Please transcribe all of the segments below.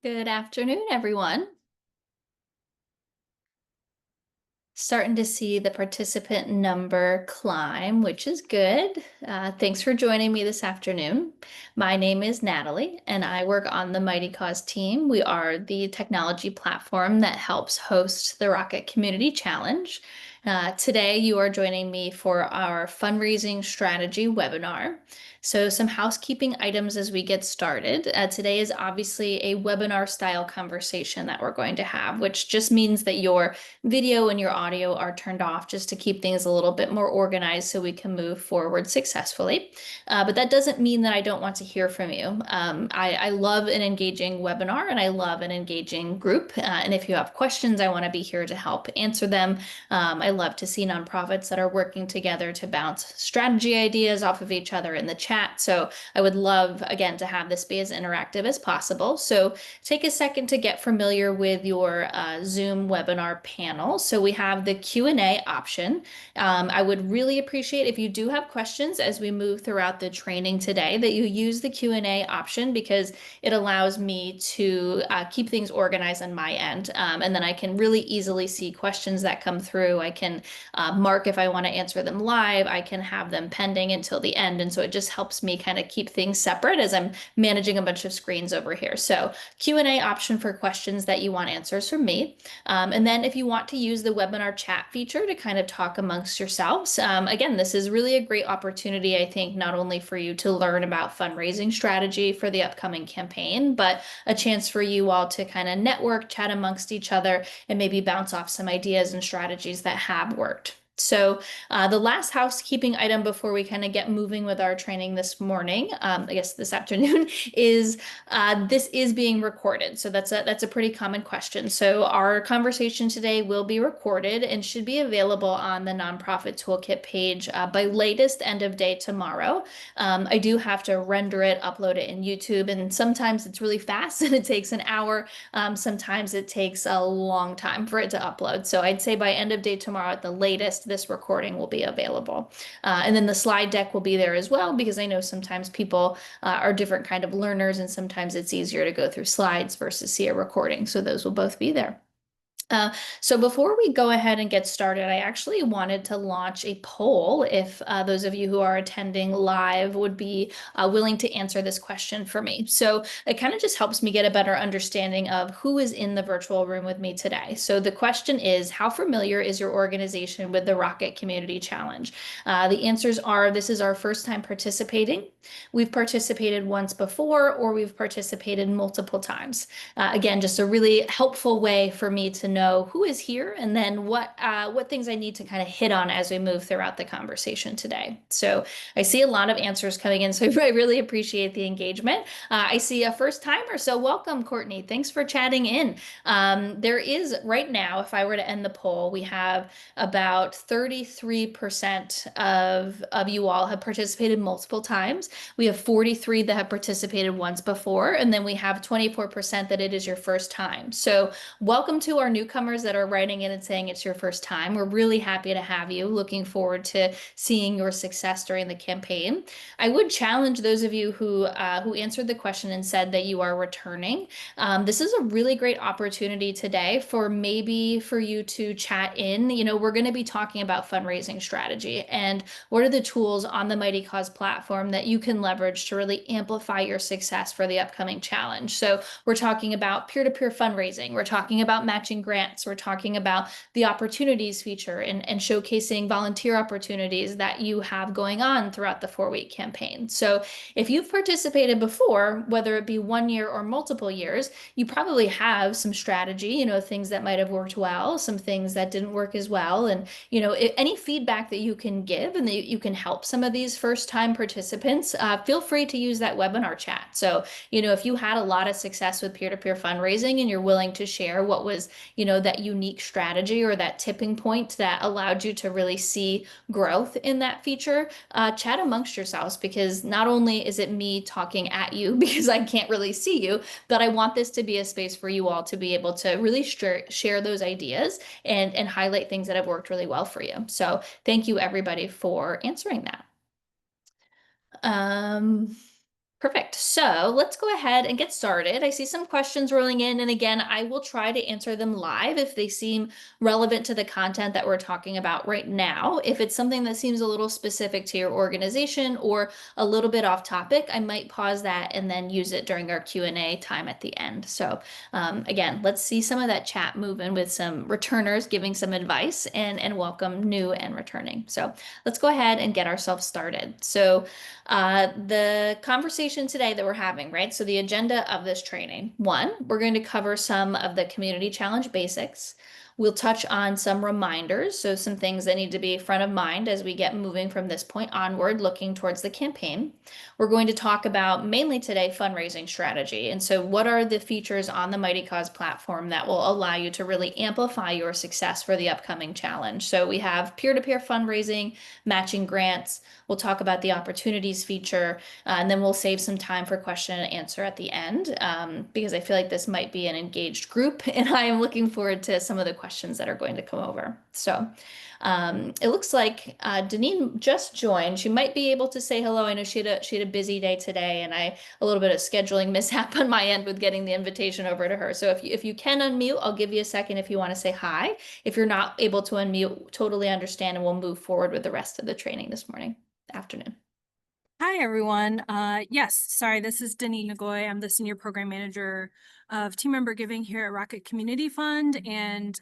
Good afternoon, everyone. Starting to see the participant number climb, which is good. Thanks for joining me this afternoon. My name is Natalie, and I work on the Mighty Cause team. We are the technology platform that helps host the Rocket Community Challenge. Today, you are joining me for our fundraising strategy webinar. So some housekeeping items as we get started. Today is obviously a webinar style conversation that we're going to have, which just means that your video and your audio are turned off just to keep things a little bit more organized so we can move forward successfully. But that doesn't mean that I don't want to hear from you. I love an engaging webinar and I love an engaging group. And if you have questions, I want to be here to help answer them. I love to see nonprofits that are working together to bounce strategy ideas off of each other in the chat. So I would love, again, to have this be as interactive as possible. So take a second to get familiar with your Zoom webinar panel. So we have the Q&A option. I would really appreciate if you do have questions as we move throughout the training today, that you use the Q&A option because it allows me to keep things organized on my end. And then I can really easily see questions that come through. I can mark if I want to answer them live. I can have them pending until the end. And so it just helps me kind of keep things separate as I'm managing a bunch of screens over here. So Q&A option for questions that you want answers from me. And then if you want to use the webinar chat feature to kind of talk amongst yourselves, again, this is really a great opportunity, I think, not only for you to learn about fundraising strategy for the upcoming campaign, but a chance for you all to kind of network, chat amongst each other, and maybe bounce off some ideas and strategies that have worked. So the last housekeeping item before we kind of get moving with our training this morning, I guess this afternoon, is this is being recorded. So that's a pretty common question. So our conversation today will be recorded and should be available on the Nonprofit Toolkit page by latest end of day tomorrow. I do have to render it, upload it in YouTube, and sometimes it's really fast and it takes an hour. Sometimes it takes a long time for it to upload. So I'd say by end of day tomorrow at the latest, this recording will be available. And then the slide deck will be there as well, because I know sometimes people are different kind of learners and sometimes it's easier to go through slides versus see a recording. So those will both be there. So before we go ahead and get started, I actually wanted to launch a poll if those of you who are attending live would be willing to answer this question for me. So it kind of just helps me get a better understanding of who is in the virtual room with me today. So the question is, how familiar is your organization with the Rocket Community Challenge? The answers are, this is our first time participating. We've participated once before, or we've participated multiple times. Again, just a really helpful way for me to know who is here and then what things I need to kind of hit on as we move throughout the conversation today. So I see a lot of answers coming in, so I really appreciate the engagement. I see a first timer, so welcome, Courtney. Thanks for chatting in. There is right now, if I were to end the poll, we have about 33% of you all have participated multiple times. We have 43 that have participated once before, and then we have 24% that it is your first time. So welcome to our newcomers that are writing in and saying it's your first time. We're really happy to have you. Looking forward to seeing your success during the campaign. I would challenge those of you who answered the question and said that you are returning. This is a really great opportunity today for you to chat in. You know, we're going to be talking about fundraising strategy and what are the tools on the Mighty Cause platform that you can leverage to really amplify your success for the upcoming challenge. So we're talking about peer-to-peer fundraising. We're talking about matching grants. We're talking about the opportunities feature and showcasing volunteer opportunities that you have going on throughout the 4-week campaign. So if you've participated before, whether it be 1 year or multiple years, you probably have some strategy, you know, things that might have worked well, some things that didn't work as well. And, you know, any feedback that you can give and that you can help some of these first-time participants, feel free to use that webinar chat. So, you know, if you had a lot of success with peer-to-peer fundraising and you're willing to share what was, you know, that unique strategy or that tipping point that allowed you to really see growth in that feature, chat amongst yourselves, because not only is it me talking at you because I can't really see you, but I want this to be a space for you all to be able to really share those ideas and highlight things that have worked really well for you. So thank you everybody for answering that. Perfect. So let's go ahead and get started. I see some questions rolling in, and again, I will try to answer them live if they seem relevant to the content that we're talking about right now. If it's something that seems a little specific to your organization or a little bit off topic, I might pause that and then use it during our Q&A time at the end. So again, let's see some of that chat moving with some returners giving some advice and welcome new and returning. So let's go ahead and get ourselves started. So the conversation today that we're having, right? So the agenda of this training, one, we're going to cover some of the community challenge basics. We'll touch on some reminders, so some things that need to be front of mind as we get moving from this point onward, looking towards the campaign. We're going to talk about mainly today fundraising strategy. And so, what are the features on the Mighty Cause platform that will allow you to really amplify your success for the upcoming challenge? So, we have peer-to-peer fundraising, matching grants. We'll talk about the opportunities feature, and then we'll save some time for question and answer at the end because I feel like this might be an engaged group, and I am looking forward to some of the questions that are going to come over. So it looks like Deneen just joined. She might be able to say hello. I know she had a busy day today, and a little bit of scheduling mishap on my end with getting the invitation over to her. So if you can unmute, I'll give you a second if you want to say hi. If you're not able to unmute, totally understand, and we'll move forward with the rest of the training this morning, afternoon. Hi, everyone. Yes, sorry, this is Denise Nagoy. I'm the Senior Program Manager of Team Member Giving here at Rocket Community Fund and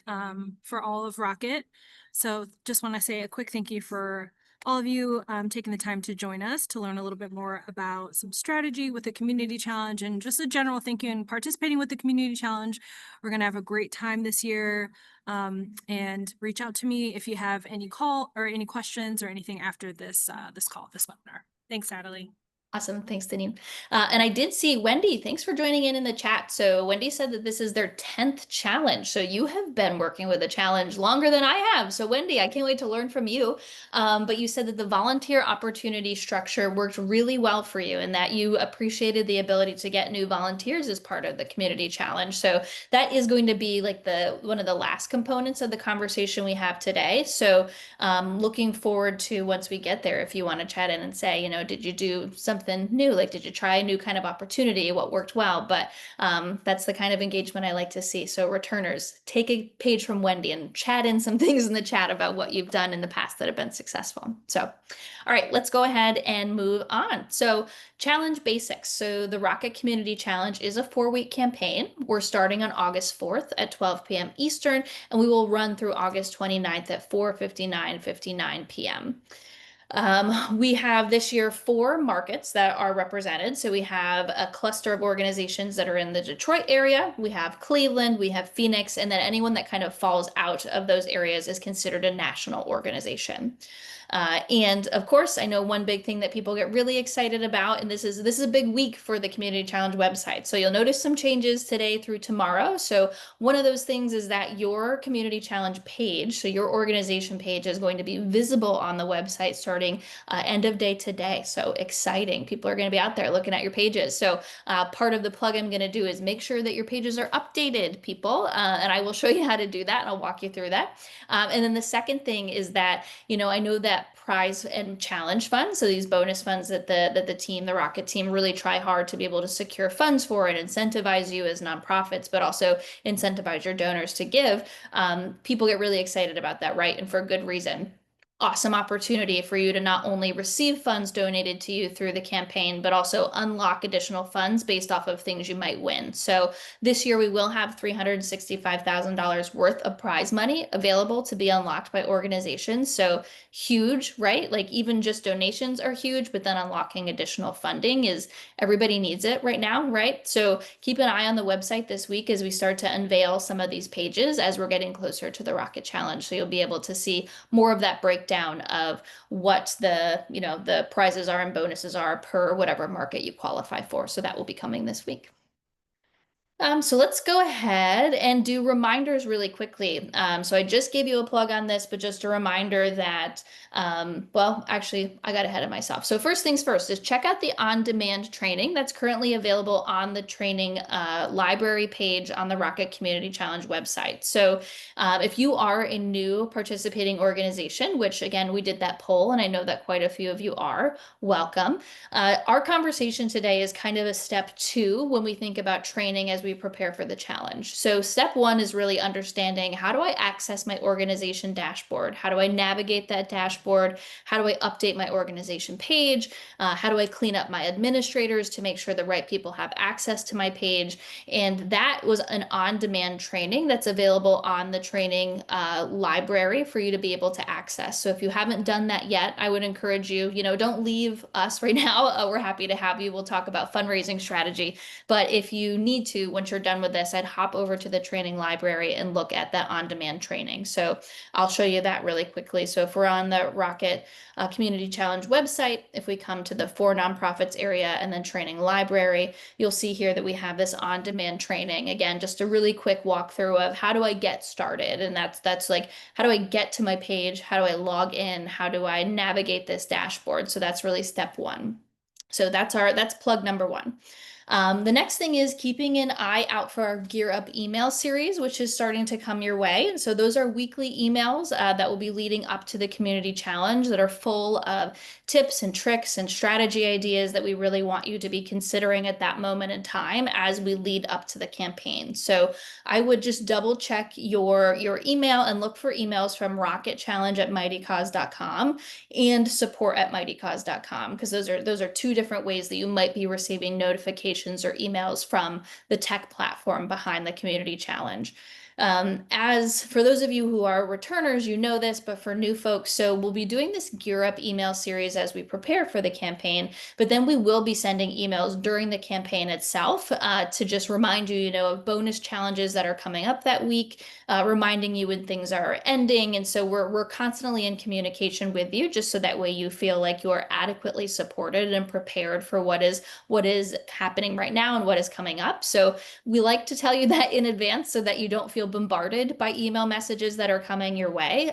for all of Rocket. So just want to say a quick thank you for all of you taking the time to join us to learn a little bit more about some strategy with the Community Challenge and just a general thank you and participating with the Community Challenge. We're going to have a great time this year. And reach out to me if you have any call or any questions or anything after this this webinar. Thanks, Natalie. Awesome. Thanks, Deneen. And I did see Wendy. Thanks for joining in the chat. So Wendy said that this is their 10th challenge. So you have been working with a challenge longer than I have. So Wendy, I can't wait to learn from you. But you said that the volunteer opportunity structure worked really well for you and that you appreciated the ability to get new volunteers as part of the community challenge. So that is going to be like one of the last components of the conversation we have today. So looking forward to once we get there, if you want to chat in and say, did you do something new? Like, did you try a new kind of opportunity? What worked well? But that's the kind of engagement I like to see. So returners, take a page from Wendy and chat in some things in the chat about what you've done in the past that have been successful. So, all right, let's go ahead and move on. So challenge basics. So the Rocket Community Challenge is a 4-week campaign. We're starting on August 4th at 12 p.m. Eastern, and we will run through August 29th at 4:59 p.m. We have this year 4 markets that are represented. So we have a cluster of organizations that are in the Detroit area. We have Cleveland, we have Phoenix, and then anyone that kind of falls out of those areas is considered a national organization. And of course, I know one big thing that people get really excited about, and this is a big week for the Community Challenge website. So you'll notice some changes today through tomorrow. So one of those things is that your Community Challenge page, so your organization page, is going to be visible on the website starting end of day today. So exciting. People are going to be out there looking at your pages. So part of the plug I'm going to do is make sure that your pages are updated, people. And I will show you how to do that, and I'll walk you through that. And then the second thing is that, I know that prize and challenge funds, so these bonus funds that the Rocket team really try hard to be able to secure funds for and incentivize you as nonprofits, but also incentivize your donors to give. People get really excited about that, right? And for good reason. Awesome opportunity for you to not only receive funds donated to you through the campaign, but also unlock additional funds based off of things you might win. So this year we will have $365,000 worth of prize money available to be unlocked by organizations. So huge, right? Like even just donations are huge, but then unlocking additional funding is everybody needs it right now, right? So keep an eye on the website this week as we start to unveil some of these pages as we're getting closer to the Rocket Challenge. So you'll be able to see more of that breakdown of what the prizes are and bonuses are per whatever market you qualify for. So that will be coming this week. So let's go ahead and do reminders really quickly. So I just gave you a plug on this, but just a reminder that, well, actually, I got ahead of myself. So first things first is check out the on-demand training that's currently available on the training library page on the Rocket Community Challenge website. So if you are a new participating organization, which again, we did that poll, and I know that quite a few of you are, welcome. Our conversation today is kind of a step two when we think about training as we prepare for the challenge. So, step one is really understanding, how do I access my organization dashboard? How do I navigate that dashboard? How do I update my organization page? How do I clean up my administrators to make sure the right people have access to my page? And that was an on-demand training that's available on the training library for you to be able to access. So if you haven't done that yet, I would encourage you, don't leave us right now. We're happy to have you. We'll talk about fundraising strategy. But if you need to, once you're done with this, I'd hop over to the training library and look at that on-demand training. So I'll show you that really quickly. So if we're on the Rocket Community Challenge website, if we come to the For Nonprofits area and then training library, you'll see here that we have this on-demand training. Again, just a really quick walkthrough of how do I get started? And that's like, how do I get to my page? How do I log in? How do I navigate this dashboard? So that's really step one. So that's plug number one. The next thing is keeping an eye out for our Gear Up email series, which is starting to come your way. And so those are weekly emails that will be leading up to the community challenge that are full of tips and tricks and strategy ideas that we really want you to be considering at that moment in time as we lead up to the campaign. So I would just double check your email and look for emails from rocketchallenge@mightycause.com and support@mightycause.com, because those are two different ways that you might be receiving notifications or emails from the tech platform behind the community challenge. As for those of you who are returners, you know this, but for new folks, so we'll be doing this Gear Up email series as we prepare for the campaign, but then we will be sending emails during the campaign itself to just remind you, of bonus challenges that are coming up that week, reminding you when things are ending. And so we're constantly in communication with you, just so that way you feel like you are adequately supported and prepared for what is happening right now and what is coming up. So we like to tell you that in advance so that you don't feel bombarded by email messages that are coming your way.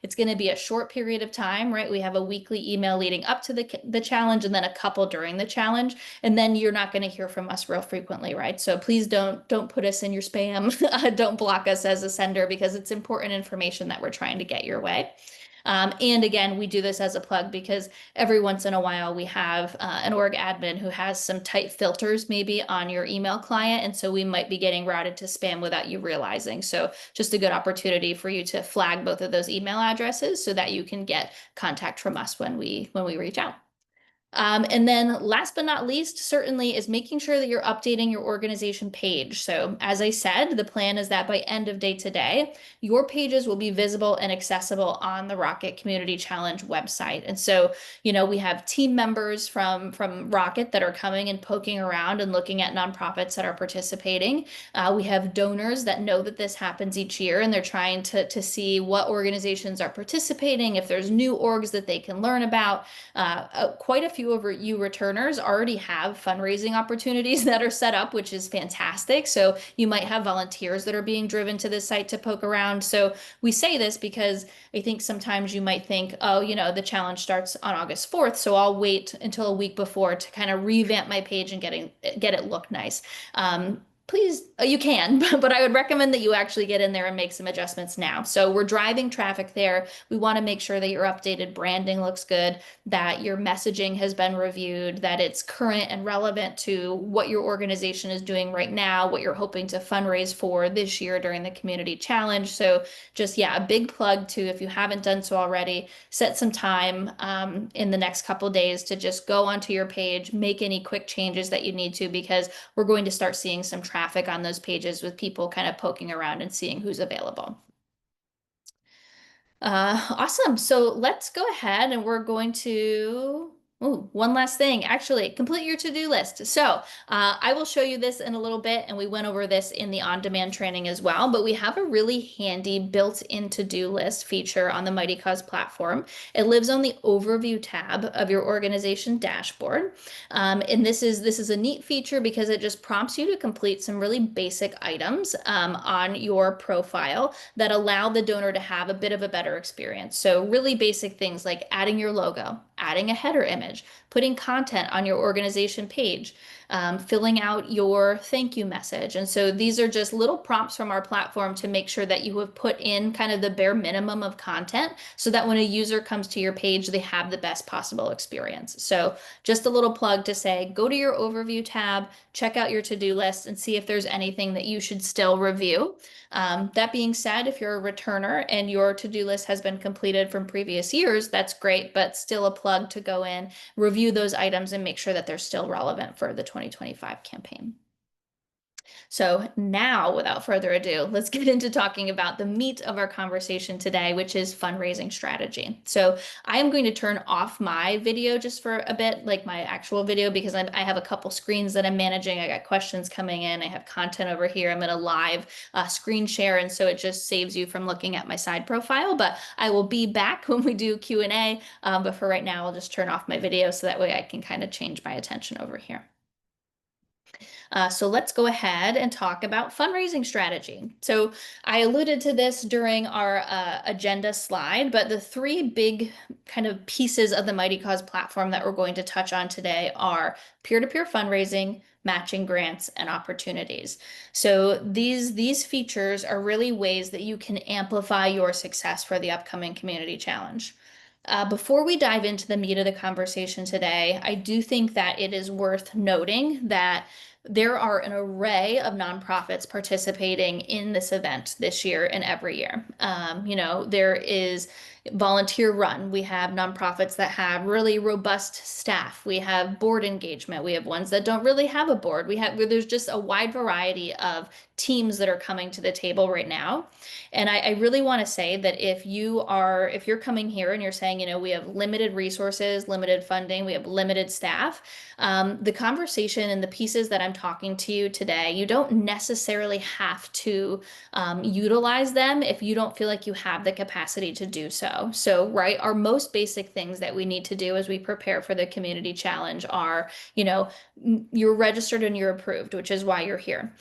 It's going to be a short period of time, right? We have a weekly email leading up to the challenge and then a couple during the challenge. And then you're not going to hear from us real frequently, right? So please don't put us in your spam. Don't block us as a sender, because it's important information that we're trying to get your way. And again, we do this as a plug because every once in a while we have an org admin who has some tight filters maybe on your email client. And so we might be getting routed to spam without you realizing. So just a good opportunity for you to flag both of those email addresses so that you can get contact from us when we reach out. And then last but not least, certainly, is making sure that you're updating your organization page. So as I said, the plan is that by end of day today, your pages will be visible and accessible on the Rocket Community Challenge website. And so, we have team members from Rocket that are coming and poking around and looking at nonprofits that are participating. We have donors that know that this happens each year, and they're trying to see what organizations are participating, if there's new orgs that they can learn about. Quite a few of you returners already have fundraising opportunities that are set up, which is fantastic. So you might have volunteers that are being driven to this site to poke around. So we say this because I think sometimes you might think, oh, the challenge starts on August 4th, so I'll wait until a week before to kind of revamp my page and get it look nice. Please, you can, but I would recommend that you actually get in there and make some adjustments now. So we're driving traffic there. We want to make sure that your updated branding looks good, that your messaging has been reviewed, that it's current and relevant to what your organization is doing right now, what you're hoping to fundraise for this year during the community challenge. So just, yeah, a big plug to, if you haven't done so already, set some time in the next couple days to just go onto your page, make any quick changes that you need to, because we're going to start seeing some traffic on those pages with people kind of poking around and seeing who's available. Awesome. So let's go ahead and we're going to Ooh, one last thing, actually, complete your to-do list. I will show you this in a little bit, and we went over this in the on-demand training as well, but we have a really handy built-in to-do list feature on the Mighty Cause platform. It lives on the overview tab of your organization dashboard. And this is a neat feature because it just prompts you to complete some really basic items on your profile that allow the donor to have a bit of a better experience. So really basic things like adding your logo, adding a header image, putting content on your organization page, filling out your thank you message. And so these are just little prompts from our platform to make sure that you have put in kind of the bare minimum of content so that when a user comes to your page, they have the best possible experience. So just a little plug to say, go to your overview tab, check out your to-do list, and see if there's anything that you should still review. That being said, if you're a returner and your to-do list has been completed from previous years, that's great, but still a plug to go in, review those items, and make sure that they're still relevant for the 2025 campaign. So now, without further ado, let's get into talking about the meat of our conversation today, which is fundraising strategy. So I am going to turn off my video just for a bit, like my actual video, because I have a couple screens that I'm managing. I got questions coming in. I have content over here. I'm in a live screen share, and so it just saves you from looking at my side profile. But I will be back when we do Q&A. But for right now, I'll just turn off my video so that way I can kind of change my attention over here. So let's go ahead and talk about fundraising strategy. So I alluded to this during our agenda slide, but the three big kind of pieces of the Mighty Cause platform that we're going to touch on today are peer-to-peer fundraising, matching grants, and opportunities. So these features are really ways that you can amplify your success for the upcoming community challenge. Before we dive into the meat of the conversation today, I do think that it is worth noting that there are an array of nonprofits participating in this event this year and every year. There is volunteer run. We have nonprofits that have really robust staff. We have board engagement. We have ones that don't really have a board. There's just a wide variety of teams that are coming to the table right now. And I really want to say that if you're coming here and you're saying, we have limited resources, limited funding, we have limited staff, the conversation and the pieces that I'm talking to you today, you don't necessarily have to utilize them if you don't feel like you have the capacity to do so. So, right, our most basic things that we need to do as we prepare for the community challenge are, you're registered and you're approved, which is why you're here.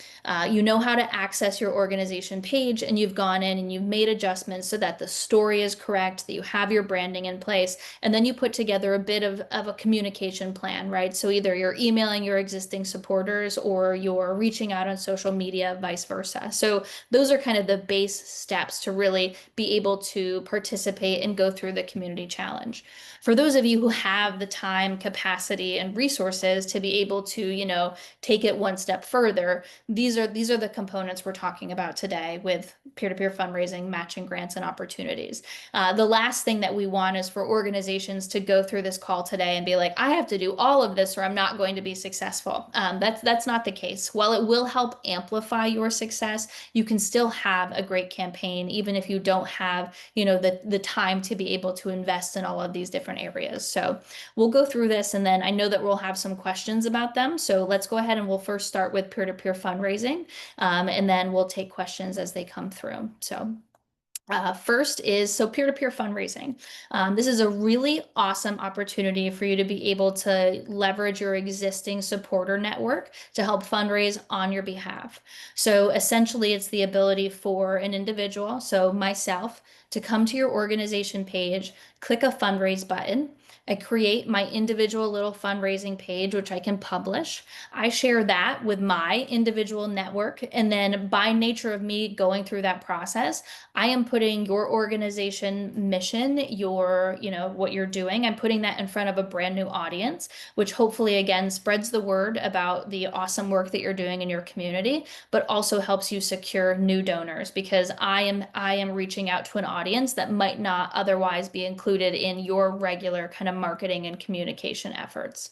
You know how to access your organization page, and you've gone in and you've made adjustments so that the story is correct, that you have your branding in place, and then you put together a bit of a communication plan, right? So either you're emailing your existing supporters or you're reaching out on social media, vice versa. So those are kind of the base steps to really be able to participate and go through the community challenge. For those of you who have the time, capacity, and resources to be able to, take it one step further, these are the components we're talking about today with peer-to-peer fundraising, matching grants, and opportunities. The last thing that we want is for organizations to go through this call today and be like, I have to do all of this or I'm not going to be successful. That's not the case. While it will help amplify your success, you can still have a great campaign, even if you don't have, the time to be able to invest in all of these different areas. So we'll go through this, and then I know that we'll have some questions about them. So let's go ahead and we'll first start with peer-to-peer fundraising, and then we'll take questions as they come through. So first is peer-to-peer fundraising. This is a really awesome opportunity for you to be able to leverage your existing supporter network to help fundraise on your behalf. So essentially, it's the ability for an individual, so myself, to come to your organization page, click a fundraise button. I create my individual little fundraising page, which I can publish. I share that with my individual network. And then by nature of me going through that process, I am putting your organization mission, what you're doing, I'm putting that in front of a brand new audience, which hopefully again spreads the word about the awesome work that you're doing in your community, but also helps you secure new donors because I am reaching out to an audience that might not otherwise be included in your regular kind of marketing and communication efforts.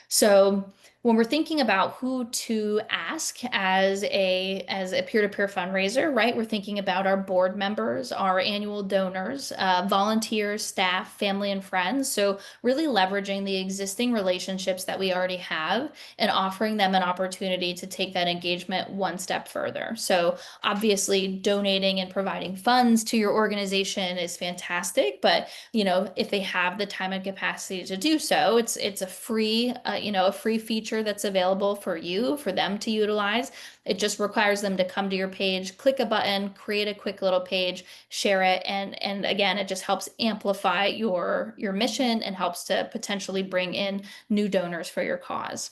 So when we're thinking about who to ask as a peer-to-peer fundraiser, right? We're thinking about our board members, our annual donors, volunteers, staff, family, and friends. So really leveraging the existing relationships that we already have and offering them an opportunity to take that engagement one step further. So obviously, donating and providing funds to your organization is fantastic, but if they have the time and capacity to do so, it's a free, a free feature that's available for you, for them to utilize. It just requires them to come to your page, click a button, create a quick little page, share it, and again, it just helps amplify your mission and helps to potentially bring in new donors for your cause.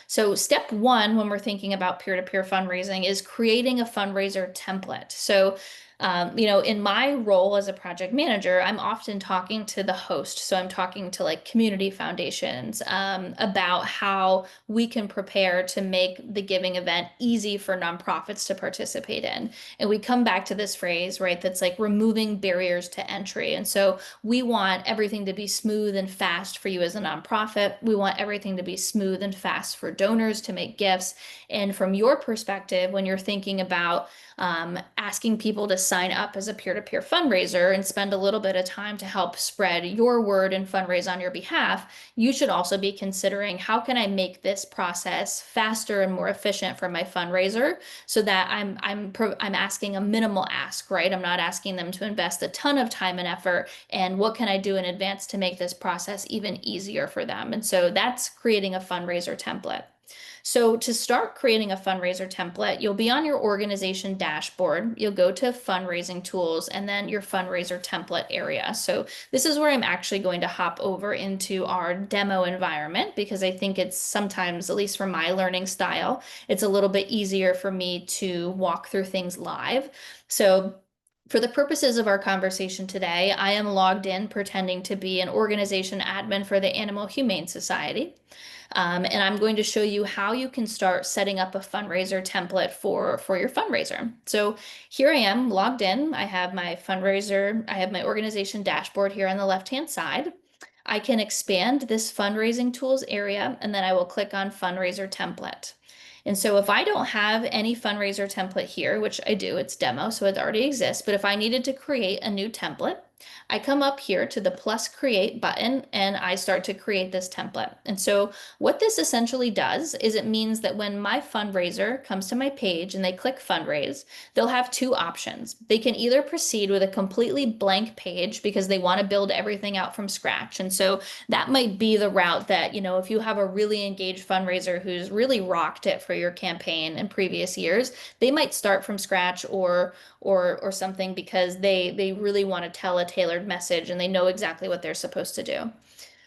So, step one when we're thinking about peer-to-peer fundraising is creating a fundraiser template. So, in my role as a project manager, I'm often talking to the host. So, I'm talking to like community foundations about how we can prepare to make the giving event easy for nonprofits to participate in. And we come back to this phrase, right? That's like removing barriers to entry. And so, we want everything to be smooth and fast for you as a nonprofit. We want everything to be smooth and fast for donors to make gifts. And from your perspective, when you're thinking about asking people to sign up as a peer-to-peer fundraiser and spend a little bit of time to help spread your word and fundraise on your behalf, you should also be considering how can I make this process faster and more efficient for my fundraiser so that I'm asking a minimal ask, right? I'm not asking them to invest a ton of time and effort, and what can I do in advance to make this process even easier for them? And so that's creating a fundraiser template. So to start creating a fundraiser template, you'll be on your organization dashboard. You'll go to fundraising tools and then your fundraiser template area. So this is where I'm actually going to hop over into our demo environment because I think it's sometimes, at least for my learning style, it's a little bit easier for me to walk through things live. So for the purposes of our conversation today, I am logged in pretending to be an organization admin for the Animal Humane Society. And I'm going to show you how you can start setting up a fundraiser template for your fundraiser. So here I am logged in. I have my fundraiser, I have my organization dashboard here on the left-hand side. I can expand this fundraising tools area and then I will click on fundraiser template. And so if I don't have any fundraiser template here, which I do, it's demo, so it already exists, but if I needed to create a new template, I come up here to the plus create button and I start to create this template. And so what this essentially does is it means that when my fundraiser comes to my page and they click fundraise, they'll have two options. They can either proceed with a completely blank page because they want to build everything out from scratch. And so that might be the route that, if you have a really engaged fundraiser who's really rocked it for your campaign in previous years, they might start from scratch or something because they really want to tell a tailored message and they know exactly what they're supposed to do.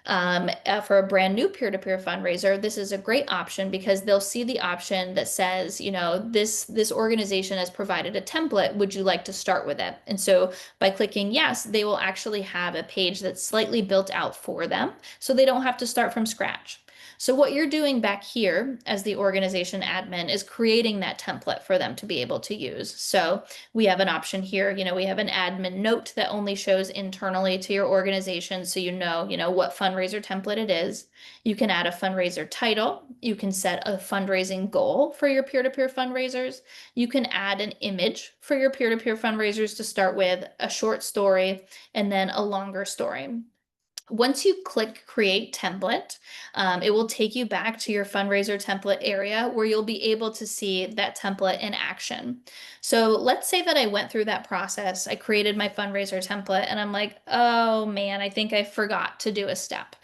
For a brand new peer-to-peer fundraiser, this is a great option because they'll see the option that says, this organization has provided a template. Would you like to start with it? And so by clicking yes, they will actually have a page that's slightly built out for them, so they don't have to start from scratch. So what you're doing back here as the organization admin is creating that template for them to be able to use. So we have an option here, we have an admin note that only shows internally to your organization so what fundraiser template it is. You can add a fundraiser title. You can set a fundraising goal for your peer-to-peer fundraisers. You can add an image for your peer-to-peer fundraisers to start with, a short story, and then a longer story. Once you click create template, it will take you back to your fundraiser template area where you'll be able to see that template in action. So let's say that I went through that process. I created my fundraiser template and I'm like, oh man, I think I forgot to do a step.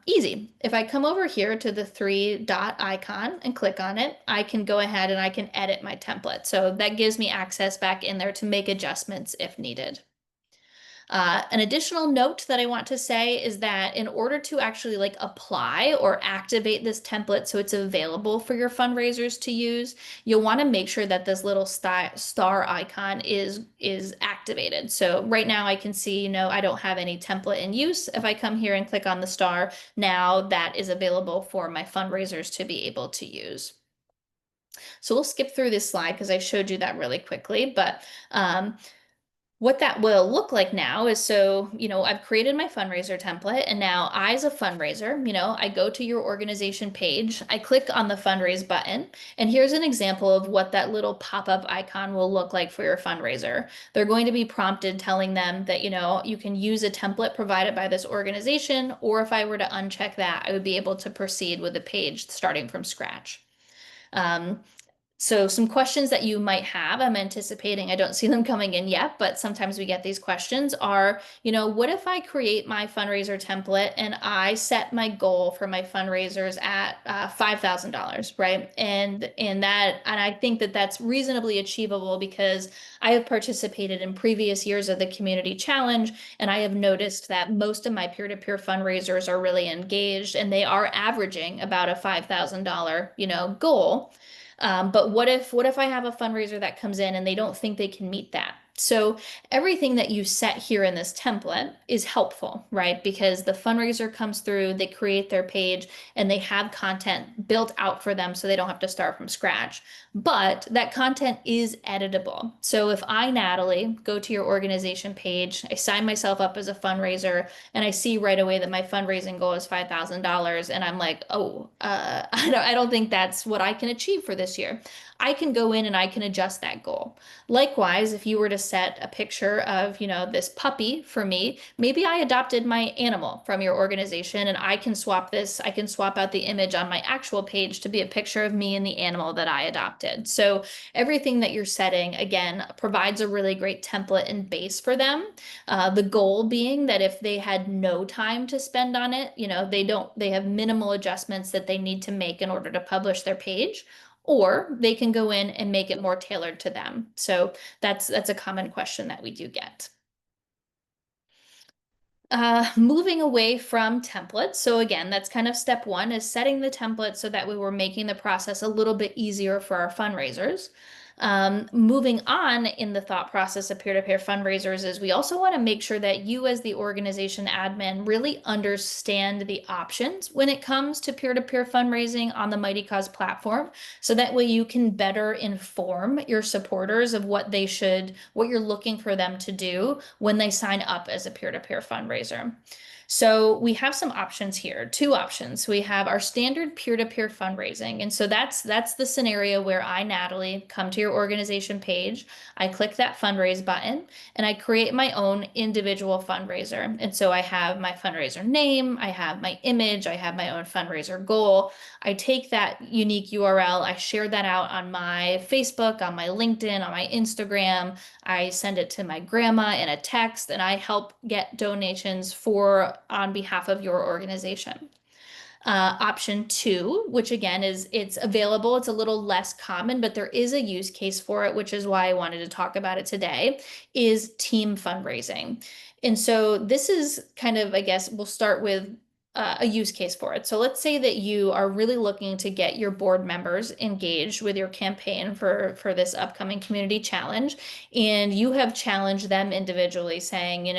Easy. If I come over here to the three dot icon and click on it, I can go ahead and I can edit my template. So that gives me access back in there to make adjustments if needed. An additional note that I want to say is that in order to actually like apply or activate this template so it's available for your fundraisers to use, you'll want to make sure that this little star icon is activated. So right now I can see, I don't have any template in use. If I come here and click on the star, now that is available for my fundraisers to be able to use. So we'll skip through this slide because I showed you that really quickly, but What that will look like now is so, I've created my fundraiser template, and now I, as a fundraiser, I go to your organization page, I click on the fundraise button, and here's an example of what that little pop-up icon will look like for your fundraiser. They're going to be prompted telling them that, you can use a template provided by this organization, or if I were to uncheck that, I would be able to proceed with the page starting from scratch. Um, so some questions that you might have, I'm anticipating, I don't see them coming in yet, but sometimes we get these questions are, what if I create my fundraiser template and I set my goal for my fundraisers at $5,000, right? And I think that that's reasonably achievable because I have participated in previous years of the community challenge, and I have noticed that most of my peer-to-peer fundraisers are really engaged and they are averaging about a $5,000, goal. But what if I have a fundraiser that comes in and they don't think they can meet that? So everything that you set here in this template is helpful, right? Because the fundraiser comes through, they create their page, and they have content built out for them so they don't have to start from scratch. But that content is editable. So if I, Natalie, go to your organization page, I sign myself up as a fundraiser, and I see right away that my fundraising goal is $5,000, and I'm like, oh, I don't think that's what I can achieve for this year. I can go in and I can adjust that goal. Likewise, if you were to set a picture of, this puppy for me, maybe I adopted my animal from your organization and I can swap out the image on my actual page to be a picture of me and the animal that I adopted. So everything that you're setting, again, provides a really great template and base for them. The goal being that if they had no time to spend on it, they have minimal adjustments that they need to make in order to publish their page, or they can go in and make it more tailored to them. So that's a common question that we do get. Moving away from templates. So again, that's kind of step one is setting the template so that we were making the process a little bit easier for our fundraisers. Moving on in the thought process of peer-to-peer fundraisers is we also want to make sure that you as the organization admin really understand the options when it comes to peer-to-peer fundraising on the Mighty Cause platform. So that way you can better inform your supporters of what you're looking for them to do when they sign up as a peer-to-peer fundraiser. So we have some options here, two options. We have our standard peer-to-peer fundraising. And so that's the scenario where I, Natalie, come to your organization page, I click that fundraise button, and I create my own individual fundraiser. And so I have my fundraiser name, I have my image, I have my own fundraiser goal. I take that unique URL, I share that out on my Facebook, on my LinkedIn, on my Instagram. I send it to my grandma in a text, and I help get donations for on behalf of your organization. Option two, which again it's available, it's a little less common, but there is a use case for it, which is why I wanted to talk about it today, is team fundraising. And so this is kind of, I guess, we'll start with a use case for it. So let's say that you are really looking to get your board members engaged with your campaign for this upcoming community challenge, and you have challenged them individually, saying,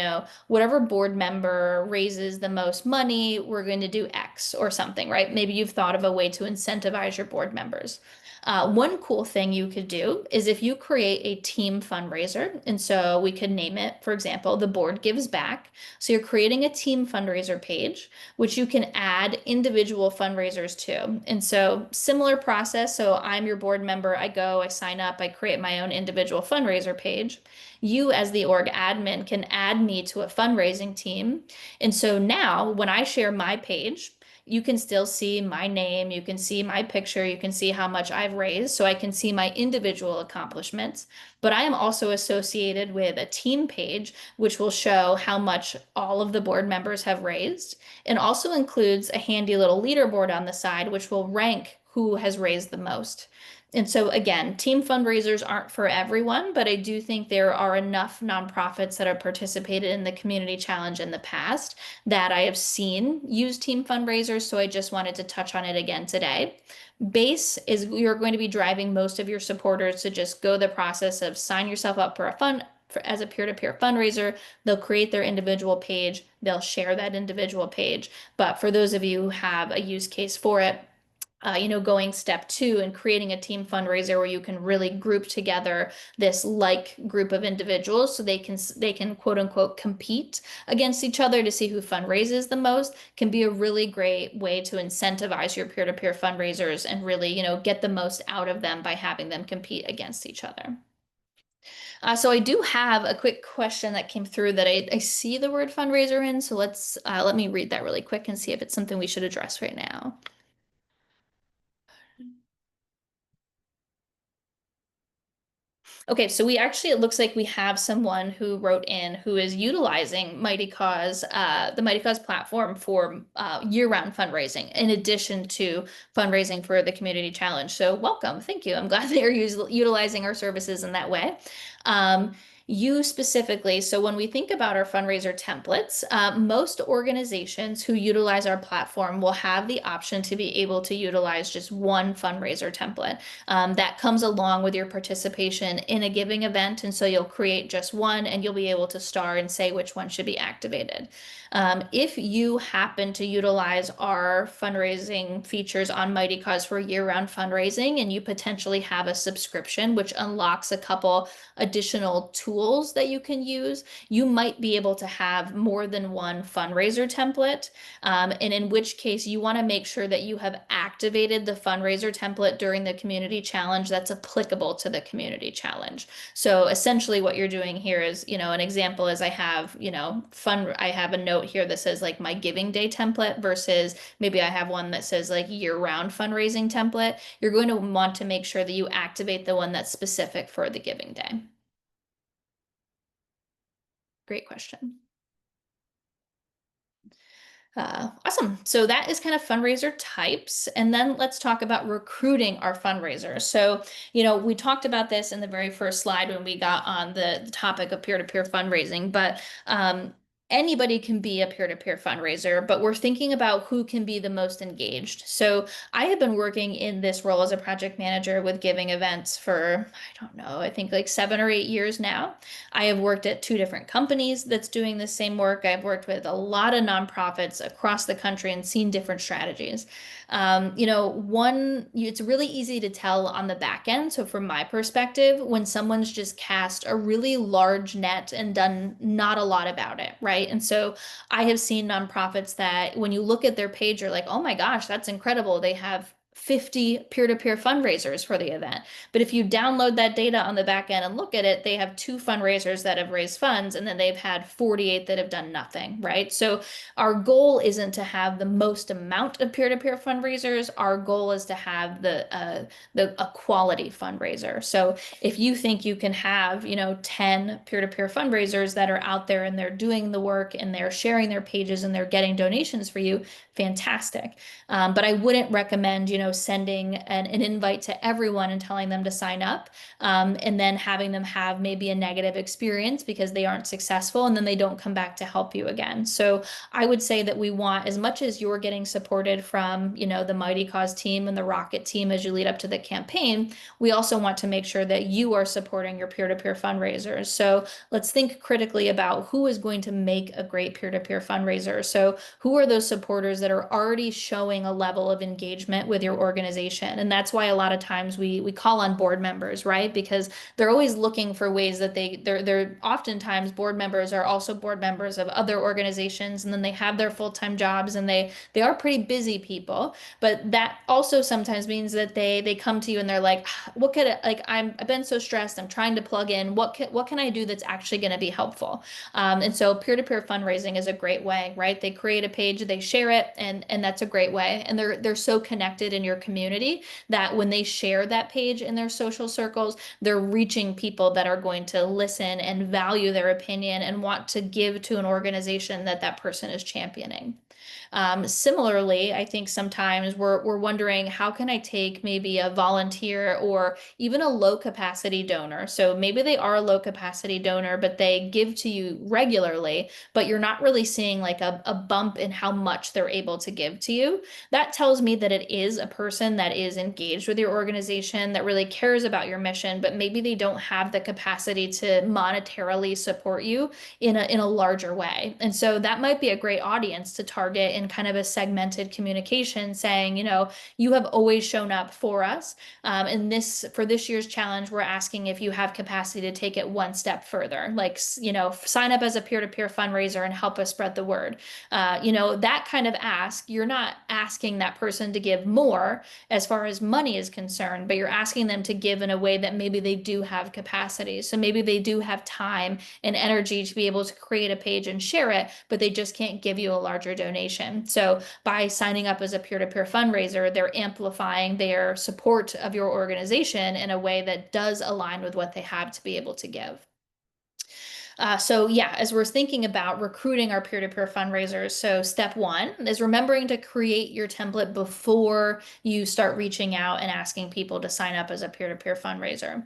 whatever board member raises the most money, we're going to do X or something, right? Maybe you've thought of a way to incentivize your board members. One cool thing you could do is if you create a team fundraiser, and so we could name it, for example, the board gives back. So you're creating a team fundraiser page, which you can add individual fundraisers to. And so similar process. So I'm your board member. I go, I sign up, I create my own individual fundraiser page. You, as the org admin, can add me to a fundraising team. And so now when I share my page, you can still see my name, you can see my picture, you can see how much I've raised, so I can see my individual accomplishments. But I am also associated with a team page, which will show how much all of the board members have raised, and also includes a handy little leaderboard on the side, which will rank who has raised the most. And so again, team fundraisers aren't for everyone, but I do think there are enough nonprofits that have participated in the community challenge in the past that I have seen use team fundraisers. So I just wanted to touch on it again today. Base is you're going to be driving most of your supporters to just go the process of sign yourself up for a fund as a peer-to-peer fundraiser. They'll create their individual page, they'll share that individual page. But for those of you who have a use case for it, going step two and creating a team fundraiser where you can really group together this like group of individuals so they can quote unquote compete against each other to see who fundraises the most can be a really great way to incentivize your peer-to-peer fundraisers and really, get the most out of them by having them compete against each other. So I do have a quick question that came through that I see the word fundraiser in. So let me read that really quick and see if it's something we should address right now. Okay, so it looks like we have someone who wrote in who is utilizing Mighty Cause, the Mighty Cause platform for year-round fundraising, in addition to fundraising for the community challenge. So welcome, thank you. I'm glad they are utilizing our services in that way. Um, you specifically, so when we think about our fundraiser templates, most organizations who utilize our platform will have the option to be able to utilize just one fundraiser template that comes along with your participation in a giving event. And so you'll create just one and you'll be able to star and say which one should be activated. If you happen to utilize our fundraising features on Mighty Cause for year-round fundraising and you potentially have a subscription, which unlocks a couple additional tools that you can use, you might be able to have more than one fundraiser template. And in which case you want to make sure that you have activated the fundraiser template during the community challenge that's applicable to the community challenge. So essentially what you're doing here is, an example is I have, I have a note here that says like my giving day template versus maybe I have one that says like year-round fundraising template. You're going to want to make sure that you activate the one that's specific for the giving day. Great question. Awesome. So that is kind of fundraiser types. And then let's talk about recruiting our fundraisers. So, we talked about this in the very first slide when we got on the topic of peer-to-peer fundraising, but anybody can be a peer-to-peer fundraiser, but we're thinking about who can be the most engaged. So I have been working in this role as a project manager with giving events for, I don't know, I think like 7 or 8 years now. I have worked at two different companies that's doing the same work. I've worked with a lot of nonprofits across the country and seen different strategies. It's really easy to tell on the back end. So from my perspective, when someone's just cast a really large net and done not a lot about it, right? And so I have seen nonprofits that when you look at their page, you're like, oh my gosh, that's incredible. They have 50 peer-to-peer fundraisers for the event. But if you download that data on the back end and look at it, they have two fundraisers that have raised funds, and then they've had 48 that have done nothing, right? So our goal isn't to have the most amount of peer-to-peer fundraisers. Our goal is to have a quality fundraiser. So if you think you can have, 10 peer-to-peer fundraisers that are out there and they're doing the work and they're sharing their pages and they're getting donations for you, fantastic. But I wouldn't recommend, sending an invite to everyone and telling them to sign up, and then having them have maybe a negative experience because they aren't successful and then they don't come back to help you again. So I would say that we want, as much as you're getting supported from, the Mighty Cause team and the Rocket team as you lead up to the campaign, we also want to make sure that you are supporting your peer-to-peer fundraisers. So let's think critically about who is going to make a great peer-to-peer fundraiser. So who are those supporters that are already showing a level of engagement with your organization? And that's why a lot of times we call on board members, right? Because they're always looking for ways that they're oftentimes board members are also board members of other organizations, and then they have their full-time jobs and they are pretty busy people. But that also sometimes means that they come to you and they're like, "Ah, what could it, like I've been so stressed, I'm trying to plug in, what can I do that's actually going to be helpful?" And so peer-to-peer fundraising is a great way, right? They create a page, they share it, and that's a great way. And they're so connected in your community that when they share that page in their social circles, they're reaching people that are going to listen and value their opinion and want to give to an organization that that person is championing. Similarly, I think sometimes we're wondering, how can I take maybe a volunteer or even a low capacity donor? So maybe they are a low capacity donor, but they give to you regularly, but you're not really seeing like a bump in how much they're able to give to you. That tells me that it is a person that is engaged with your organization, that really cares about your mission, but maybe they don't have the capacity to monetarily support you in a larger way. And so that might be a great audience to target target in kind of a segmented communication saying, you have always shown up for us. And for this year's challenge, we're asking if you have capacity to take it one step further, like, sign up as a peer-to-peer fundraiser and help us spread the word. That kind of ask, you're not asking that person to give more as far as money is concerned, but you're asking them to give in a way that maybe they do have capacity. So maybe they do have time and energy to be able to create a page and share it, but they just can't give you a larger donation. So by signing up as a peer-to-peer fundraiser, they're amplifying their support of your organization in a way that does align with what they have to be able to give. So yeah, as we're thinking about recruiting our peer-to-peer fundraisers, so step one is remembering to create your template before you start reaching out and asking people to sign up as a peer-to-peer fundraiser.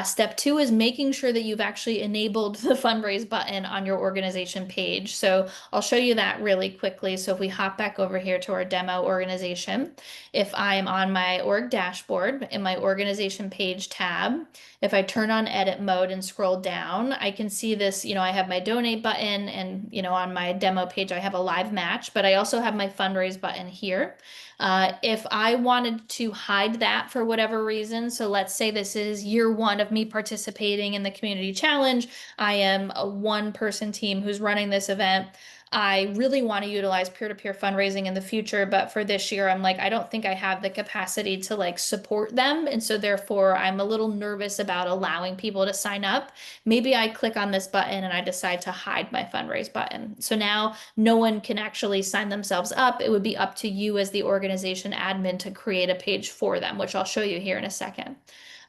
Step two is making sure that you've actually enabled the fundraise button on your organization page. So I'll show you that really quickly. So if we hop back over here to our demo organization, if I'm on my org dashboard in my organization page tab, if I turn on edit mode and scroll down, I can see this, I have my donate button and, on my demo page, I have a live match, but I also have my fundraise button here. If I wanted to hide that for whatever reason, so let's say this is year one of me participating in the community challenge. I am a one-person team who's running this event. I really want to utilize peer-to-peer fundraising in the future, but for this year, I'm like, I don't think I have the capacity to like support them. And so therefore, I'm a little nervous about allowing people to sign up. Maybe I click on this button and I decide to hide my fundraise button. So now no one can actually sign themselves up. It would be up to you as the organization admin to create a page for them, which I'll show you here in a second.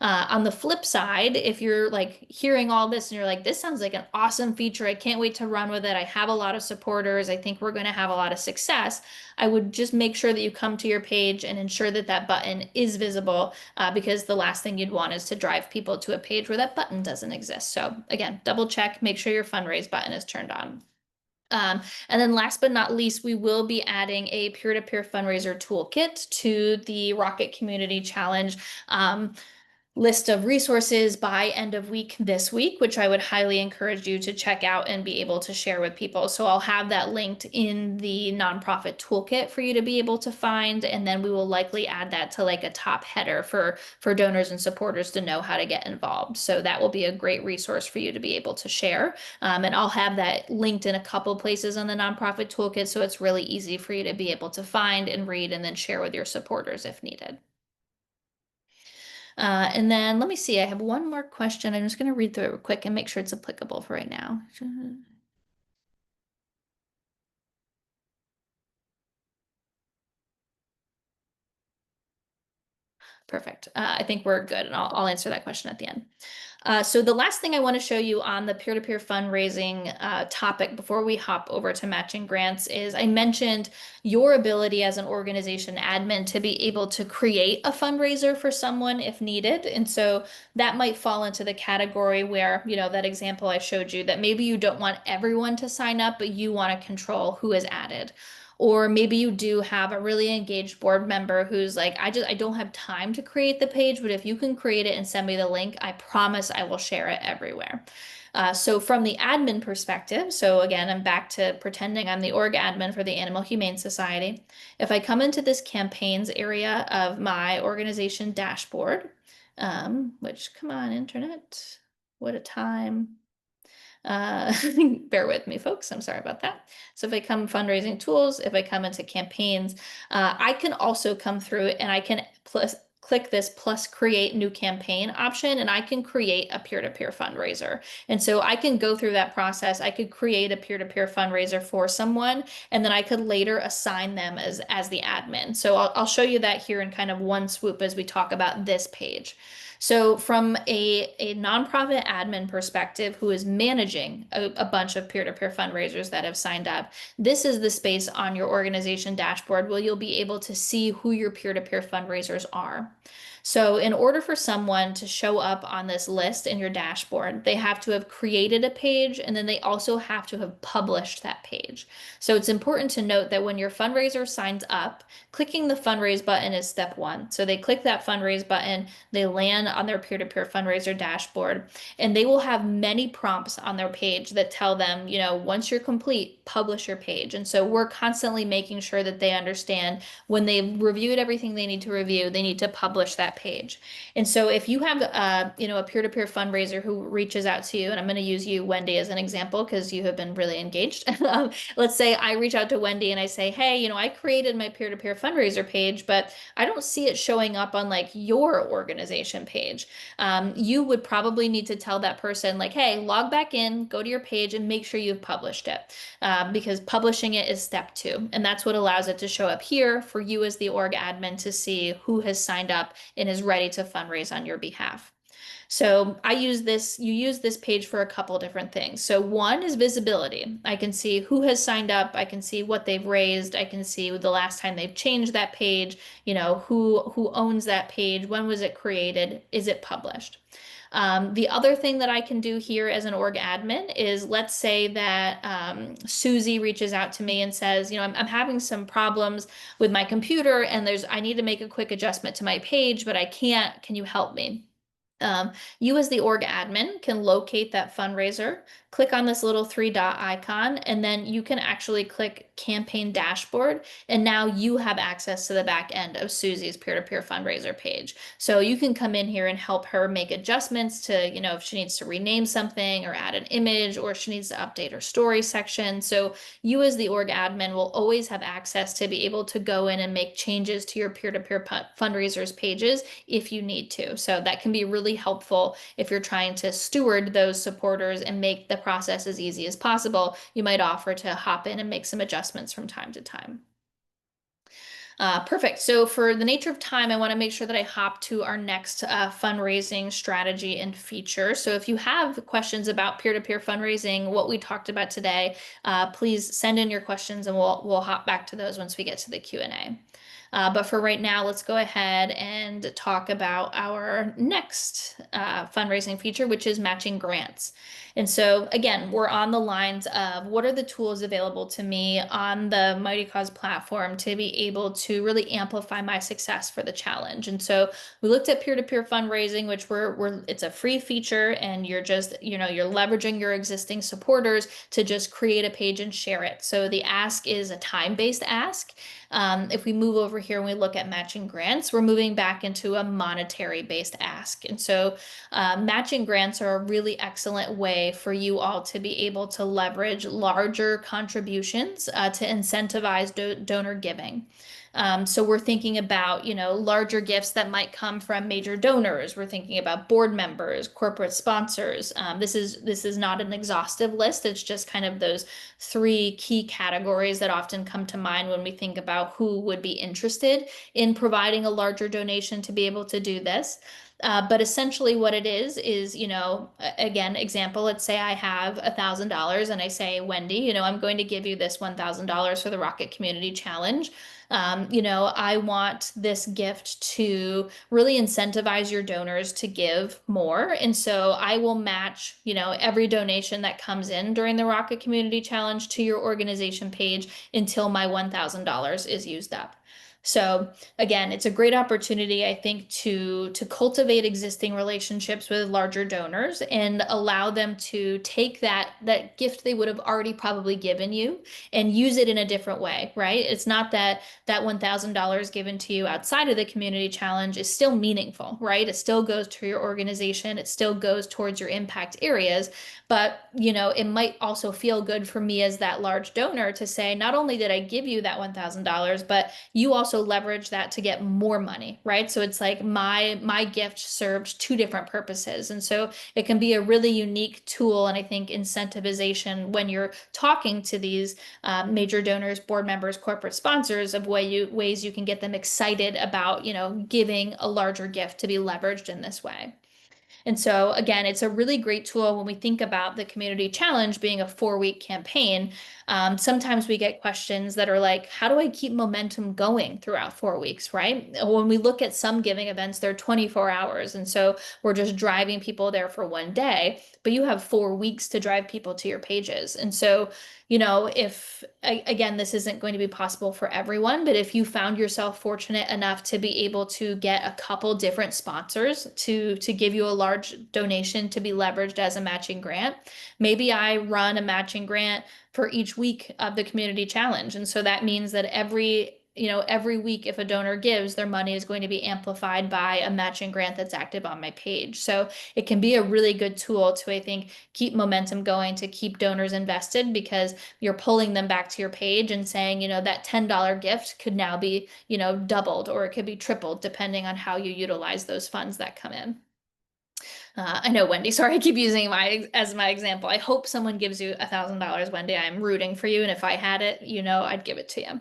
On the flip side, if you're like hearing all this and you're like, this sounds like an awesome feature, I can't wait to run with it. I have a lot of supporters. I think we're going to have a lot of success. I would just make sure that you come to your page and ensure that that button is visible because the last thing you'd want is to drive people to a page where that button doesn't exist. So again, double check, make sure your fundraise button is turned on. And then last but not least, we will be adding a peer-to-peer fundraiser toolkit to the Rocket Community Challenge. List of resources by end of week this week, which I would highly encourage you to check out and be able to share with people. So I'll have that linked in the nonprofit toolkit for you to be able to find, and then we will likely add that to like a top header for donors and supporters to know how to get involved. So that will be a great resource for you to be able to share. And I'll have that linked in a couple places on the nonprofit toolkit, so it's really easy for you to be able to find and read and then share with your supporters if needed. And then let me see, I have one more question. I'm just going to read through it real quick and make sure it's applicable for right now. Perfect. I think we're good, and I'll answer that question at the end. So the last thing I want to show you on the peer-to-peer fundraising topic before we hop over to matching grants is I mentioned your ability as an organization admin to be able to create a fundraiser for someone if needed. And so that might fall into the category where, that example I showed you, that maybe you don't want everyone to sign up, but you want to control who is added. Or maybe you do have a really engaged board member who's like, I don't have time to create the page, but if you can create it and send me the link, I promise I will share it everywhere. So from the admin perspective, so again, I'm back to pretending I'm the org admin for the Animal Humane Society. If I come into this campaigns area of my organization dashboard, which come on, internet, what a time. Uh, bear with me, folks. I'm sorry about that. So if I come fundraising tools, if I come into campaigns, I can also come through and I can click this plus create new campaign option, and I can create a peer-to-peer fundraiser. And so I can go through that process. I could create a peer-to-peer fundraiser for someone, and then I could later assign them as the admin. So I'll show you that here in kind of one swoop as we talk about this page. So from a nonprofit admin perspective who is managing a bunch of peer-to-peer fundraisers that have signed up, this is the space on your organization dashboard where you'll be able to see who your peer-to-peer fundraisers are. So, in order for someone to show up on this list in your dashboard, they have to have created a page and then they also have to have published that page. So, it's important to note that when your fundraiser signs up, clicking the fundraise button is step one. So, they click that fundraise button, they land on their peer-to-peer fundraiser dashboard, and they will have many prompts on their page that tell them, once you're complete, publish your page. And so, we're constantly making sure that they understand when they've reviewed everything they need to review, they need to publish that page. And so if you have a peer-to-peer fundraiser who reaches out to you, and I'm going to use you, Wendy, as an example because you have been really engaged. Let's say I reach out to Wendy and I say, hey, I created my peer-to-peer fundraiser page, but I don't see it showing up on like your organization page. You would probably need to tell that person like, hey, log back in, go to your page and make sure you've published it. Because publishing it is step two. And that's what allows it to show up here for you as the org admin to see who has signed up and is ready to fundraise on your behalf. So you use this page for a couple different things. So one is visibility. I can see who has signed up. I can see what they've raised. I can see the last time they've changed that page, who owns that page, when was it created, is it published? The other thing that I can do here as an org admin is let's say that Susie reaches out to me and says, I'm having some problems with my computer and I need to make a quick adjustment to my page, but I can't. Can you help me? You as the org admin can locate that fundraiser, click on this little three dot icon, and then you can actually click campaign dashboard. And now you have access to the back end of Susie's peer-to-peer fundraiser page. So you can come in here and help her make adjustments to, if she needs to rename something or add an image or she needs to update her story section. So you as the org admin will always have access to be able to go in and make changes to your peer-to-peer fundraisers pages if you need to. So that can be really helpful if you're trying to steward those supporters and make the process as easy as possible. You might offer to hop in and make some adjustments from time to time. Perfect. So for the nature of time, I want to make sure that I hop to our next fundraising strategy and feature. So if you have questions about peer-to-peer fundraising, what we talked about today, please send in your questions and we'll hop back to those once we get to the Q&A. But for right now, let's go ahead and talk about our next fundraising feature, which is matching grants. And so again, we're on the lines of what are the tools available to me on the Mighty Cause platform to be able to really amplify my success for the challenge. And so we looked at peer-to-peer fundraising, which it's a free feature and you're just, you're leveraging your existing supporters to just create a page and share it. So the ask is a time-based ask. If we move over here and we look at matching grants, we're moving back into a monetary based ask. And so matching grants are a really excellent way for you all to be able to leverage larger contributions to incentivize donor giving. So we're thinking about, larger gifts that might come from major donors. We're thinking about board members, corporate sponsors. This is not an exhaustive list. It's just kind of those three key categories that often come to mind when we think about who would be interested in providing a larger donation to be able to do this. But essentially what it is, again, example, let's say I have $1,000 and I say, Wendy, I'm going to give you this $1,000 for the Rocket Community Challenge. I want this gift to really incentivize your donors to give more. And so I will match, every donation that comes in during the Rocket Community Challenge to your organization page until my $1,000 is used up. So again, it's a great opportunity, I think, to cultivate existing relationships with larger donors and allow them to take that gift they would have already probably given you and use it in a different way, right? It's not that $1,000 given to you outside of the community challenge is still meaningful, right? It still goes to your organization. It still goes towards your impact areas. But, it might also feel good for me as that large donor to say, not only did I give you that $1,000, but you also leverage that to get more money, right? So it's like my gift served two different purposes. And so it can be a really unique tool. And I think incentivization when you're talking to these major donors, board members, corporate sponsors of ways you can get them excited about, giving a larger gift to be leveraged in this way. And so, again, it's a really great tool when we think about the community challenge being a 4-week campaign. Sometimes we get questions that are like, how do I keep momentum going throughout 4 weeks, right? When we look at some giving events, they're 24 hours. And so we're just driving people there for one day, but you have 4 weeks to drive people to your pages. And so, if again, this isn't going to be possible for everyone, but if you found yourself fortunate enough to be able to get a couple different sponsors to give you a large donation to be leveraged as a matching grant, maybe I run a matching grant for each week of the community challenge. And so that means that every week, if a donor gives, their money is going to be amplified by a matching grant that's active on my page. So it can be a really good tool to, I think, keep momentum going, to keep donors invested, because you're pulling them back to your page and saying, that $10 gift could now be, doubled, or it could be tripled depending on how you utilize those funds that come in. I know, Wendy, sorry, I keep using as my example. I hope someone gives you $1,000, Wendy. I'm rooting for you. And if I had it, I'd give it to you.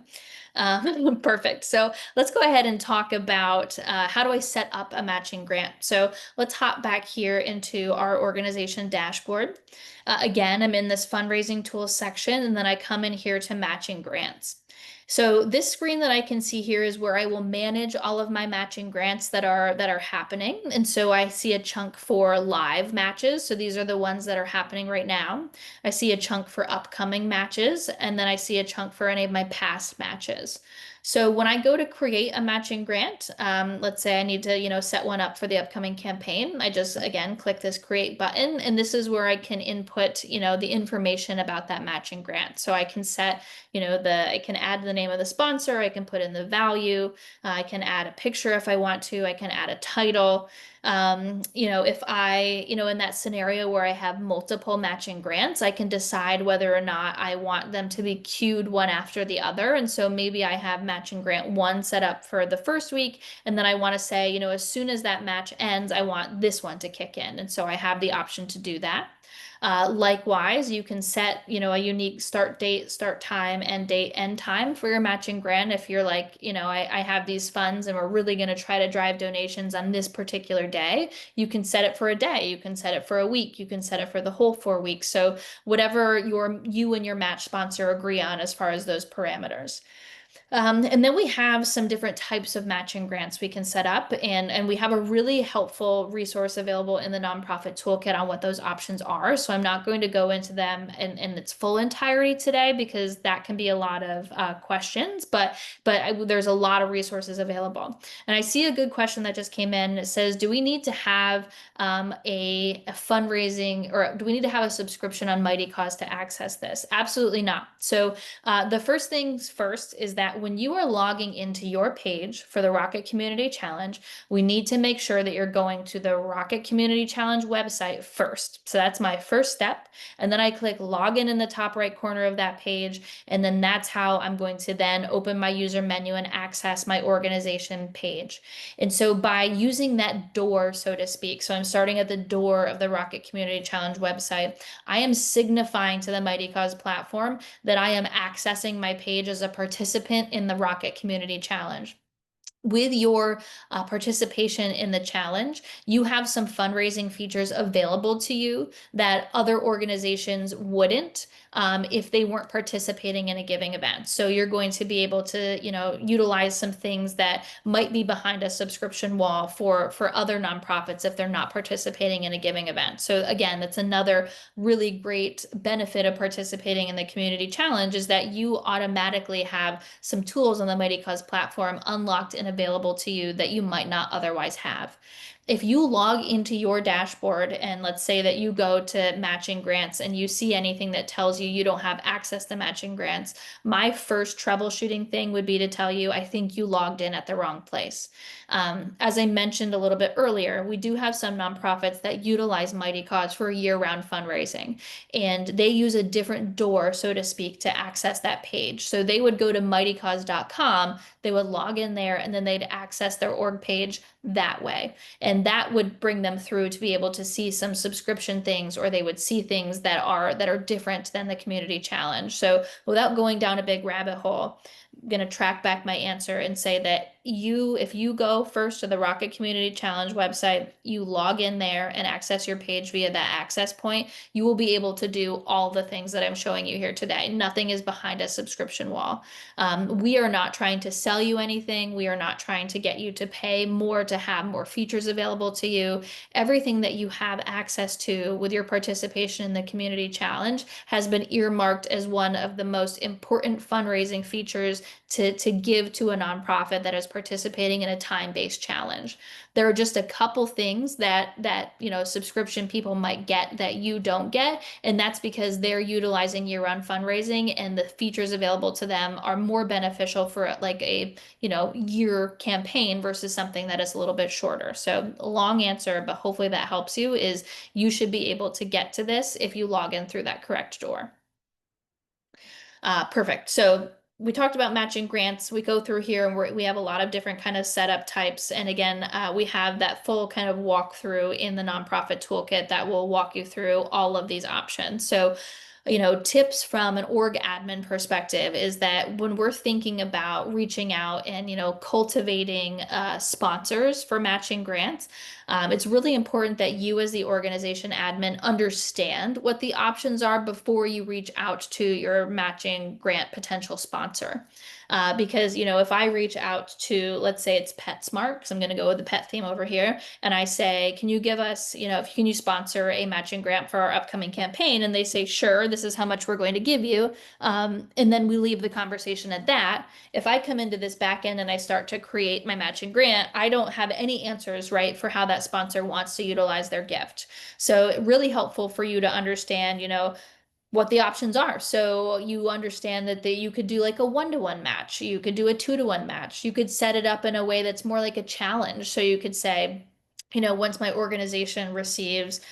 Perfect. So let's go ahead and talk about how do I set up a matching grant. So let's hop back here into our organization dashboard. Again, I'm in this fundraising tools section, and then I come in here to matching grants. So this screen that I can see here is where I will manage all of my matching grants that are happening. And so I see a chunk for live matches. So these are the ones that are happening right now. I see a chunk for upcoming matches, and then I see a chunk for any of my past matches. So when I go to create a matching grant, let's say I need to, set one up for the upcoming campaign. I just, again, click this create button, and this is where I can input, the information about that matching grant. So I can set, I can add the name of the sponsor, I can put in the value, I can add a picture if I want to, I can add a title. If I, in that scenario where I have multiple matching grants, I can decide whether or not I want them to be queued one after the other. And so maybe I have matching grant one set up for the first week, and then I want to say, as soon as that match ends, I want this one to kick in. And so I have the option to do that. Likewise, you can set, a unique start date, start time, and date end time for your matching grant. If you're like, I have these funds and we're really going to try to drive donations on this particular day, you can set it for a day, you can set it for a week, you can set it for the whole 4 weeks. So whatever you and your match sponsor agree on as far as those parameters. And then we have some different types of matching grants we can set up, and we have a really helpful resource available in the nonprofit toolkit on what those options are. So I'm not going to go into them in its full entirety today, because that can be a lot of questions, but there's a lot of resources available. And I see a good question that just came in. It says, do we need to have a fundraising, or do we need to have a subscription on Mighty Cause to access this? Absolutely not. So the first things first is that when you are logging into your page for the Rocket Community Challenge, we need to make sure that you're going to the Rocket Community Challenge website first. So that's my first step. And then I click login in the top right corner of that page. And then that's how I'm going to then open my user menu and access my organization page. And so by using that door, so to speak, so I'm starting at the door of the Rocket Community Challenge website, I am signifying to the Mighty Cause platform that I am accessing my page as a participant in the Rocket Community Challenge. With your participation in the challenge, you have some fundraising features available to you that other organizations wouldn't if they weren't participating in a giving event. So you're going to be able to, utilize some things that might be behind a subscription wall for other nonprofits if they're not participating in a giving event. So again, that's another really great benefit of participating in the community challenge, is that you automatically have some tools on the Mighty Cause platform unlocked and available to you that you might not otherwise have. If you log into your dashboard, and let's say that you go to matching grants and you see anything that tells you don't have access to matching grants, my first troubleshooting thing would be to tell you, I think you logged in at the wrong place. As I mentioned a little bit earlier, we do have some nonprofits that utilize Mighty Cause for year-round fundraising, and they use a different door, so to speak, to access that page. So they would go to mightycause.com, they would log in there, and then they'd access their org page that way. And that would bring them through to be able to see some subscription things, or they would see things that are different than the community challenge. So without going down a big rabbit hole, I'm going to track back my answer and say that if you go first to the Rocket Community Challenge website, you log in there and access your page via that access point, you will be able to do all the things that I'm showing you here today. Nothing is behind a subscription wall. We are not trying to sell you anything. We are not trying to get you to pay more to have more features available to you. Everything that you have access to with your participation in the community challenge has been earmarked as one of the most important fundraising features to give to a nonprofit that is participating in a time-based challenge. There are just a couple things that subscription people might get that you don't get, and that's because they're utilizing year-round fundraising and the features available to them are more beneficial for like a year campaign versus something that is a little bit shorter. So long answer, but hopefully that helps you, is you should be able to get to this if you log in through that correct door. Perfect. So we talked about matching grants. We go through here and we have a lot of different kind of setup types. And again, we have that full kind of walkthrough in the nonprofit toolkit that will walk you through all of these options. So tips from an org admin perspective is that when we're thinking about reaching out and, cultivating sponsors for matching grants, it's really important that you as the organization admin understand what the options are before you reach out to your matching grant potential sponsor. Because, if I reach out to, let's say it's PetSmart, because I'm going to go with the pet theme over here, and I say, can you give us, can you sponsor a matching grant for our upcoming campaign? And they say, sure, this is how much we're going to give you. And then we leave the conversation at that. If I come into this back end and I start to create my matching grant, I don't have any answers, right, for how that sponsor wants to utilize their gift. So really helpful for you to understand, what the options are. So you understand that you could do like a 1-to-1 match. You could do a 2-to-1 match. You could set it up in a way that's more like a challenge. So you could say, once my organization receives,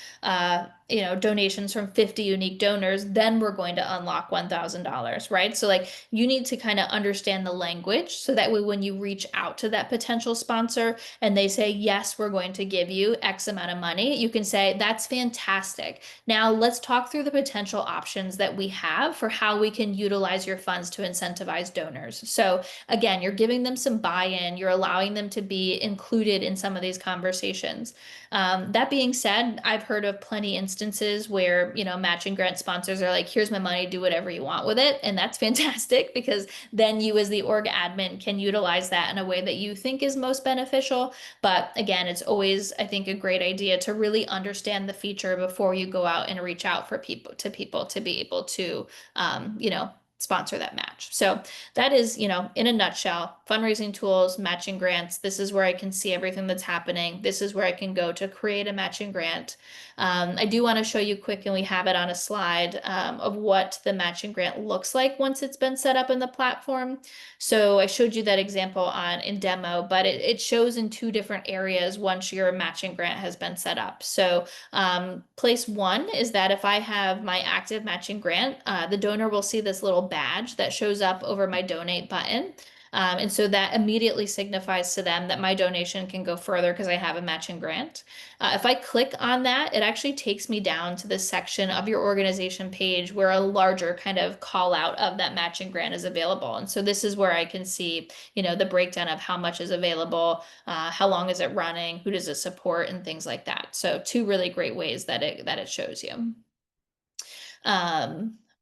donations from 50 unique donors, then we're going to unlock $1,000, right? So like you need to kind of understand the language so that way when you reach out to that potential sponsor and they say, yes, we're going to give you X amount of money, you can say, that's fantastic. Now let's talk through the potential options that we have for how we can utilize your funds to incentivize donors. So again, you're giving them some buy-in, you're allowing them to be included in some of these conversations. That being said, I've heard of plenty instances where, matching grant sponsors are like, here's my money, do whatever you want with it. And that's fantastic because then you as the org admin can utilize that in a way that you think is most beneficial. But again, it's always, I think, a great idea to really understand the feature before you go out and reach out for people to be able to, sponsor that match. So that is, in a nutshell, fundraising tools, matching grants. This is where I can see everything that's happening. This is where I can go to create a matching grant. I do want to show you quick, and we have it on a slide, of what the matching grant looks like once it's been set up in the platform. So I showed you that example in demo, but it shows in 2 different areas once your matching grant has been set up. So place 1 is that if I have my active matching grant, the donor will see this little badge that shows up over my donate button. And so that immediately signifies to them that my donation can go further because I have a matching grant. If I click on that, it actually takes me down to the section of your organization page where a larger kind of call out of that matching grant is available. And so this is where I can see, the breakdown of how much is available, how long is it running, who does it support, and things like that. So 2 really great ways that it shows you.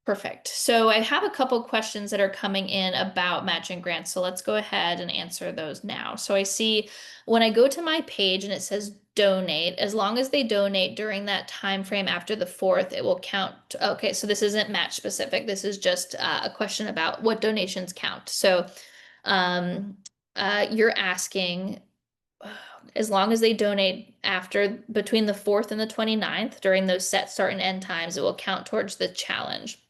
Perfect. So I have a couple questions that are coming in about matching grants. So let's go ahead and answer those now. So I see when I go to my page and it says donate, as long as they donate during that time frame after the 4th, it will count. Okay, so this isn't match specific. This is just a question about what donations count. So you're asking, as long as they donate between the 4th and the 29th during those set start and end times, it will count towards the challenge.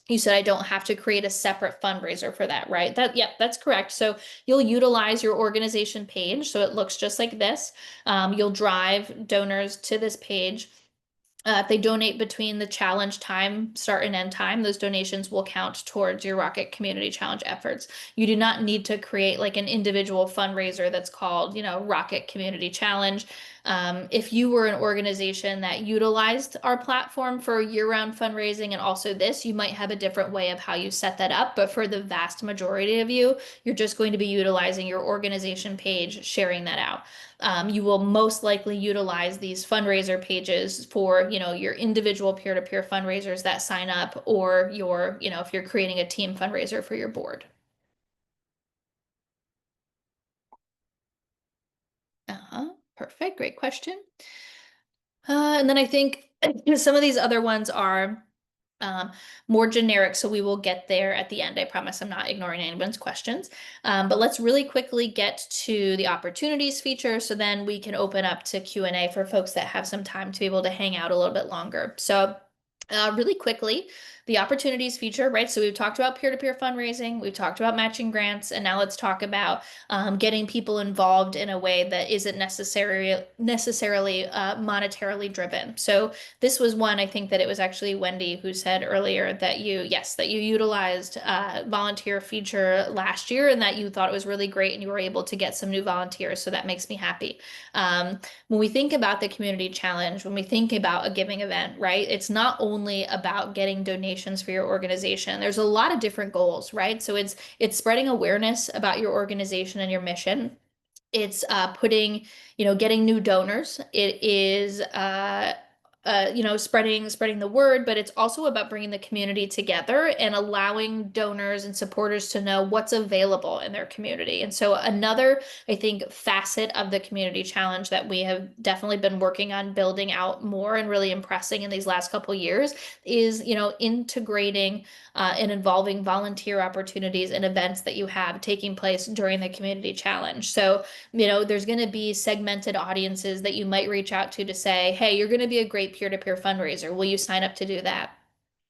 You said I don't have to create a separate fundraiser for that, right? Yep, that's correct. So you'll utilize your organization page. So it looks just like this. You'll drive donors to this page. If they donate between the challenge time, start and end time, those donations will count towards your Rocket Community Challenge efforts. You do not need to create like an individual fundraiser that's called, Rocket Community Challenge. If you were an organization that utilized our platform for year-round fundraising and also this, you might have a different way of how you set that up. But for the vast majority of you, you're just going to be utilizing your organization page, sharing that out. You will most likely utilize these fundraiser pages for, your individual peer-to-peer fundraisers that sign up, or if you're creating a team fundraiser for your board. Perfect. Great question. And then I think some of these other ones are um, more generic, so we will get there at the end. I promise I'm not ignoring anyone's questions. But let's really quickly get to the opportunities feature, so then we can open up to Q&A for folks that have some time to be able to hang out a little bit longer. So really quickly, the opportunities feature, right? So we've talked about peer-to-peer fundraising, we've talked about matching grants, and now let's talk about getting people involved in a way that isn't necessarily monetarily driven. So this was one, I think that it was actually Wendy who said earlier that yes, that you utilized volunteer feature last year and that you thought it was really great and you were able to get some new volunteers. So that makes me happy. When we think about the community challenge, when we think about a giving event, right, it's not only about getting donations for your organization. There's a lot of different goals, right? So it's spreading awareness about your organization and your mission. It's getting new donors. It is spreading the word, but it's also about bringing the community together and allowing donors and supporters to know what's available in their community. And so another, I think, facet of the community challenge that we have definitely been working on building out more and really impressing in these last couple years is, integrating and involving volunteer opportunities and events that you have taking place during the community challenge. So there's going to be segmented audiences that you might reach out to say, hey, you're going to be a great peer-to-peer fundraiser. Will you sign up to do that?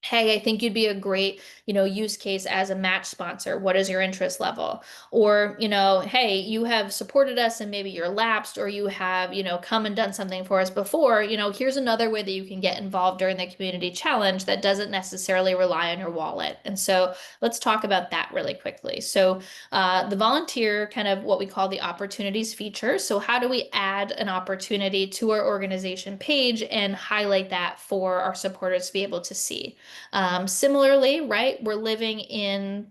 Hey, I think you'd be a great, use case as a match sponsor. What is your interest level? Or, hey, you have supported us and maybe you're lapsed or you have, come and done something for us before. Here's another way that you can get involved during the community challenge that doesn't necessarily rely on your wallet. And so let's talk about that really quickly. So the volunteer, kind of what we call the opportunities feature. So how do we add an opportunity to our organization page and highlight that for our supporters to be able to see? Similarly, right, we're living in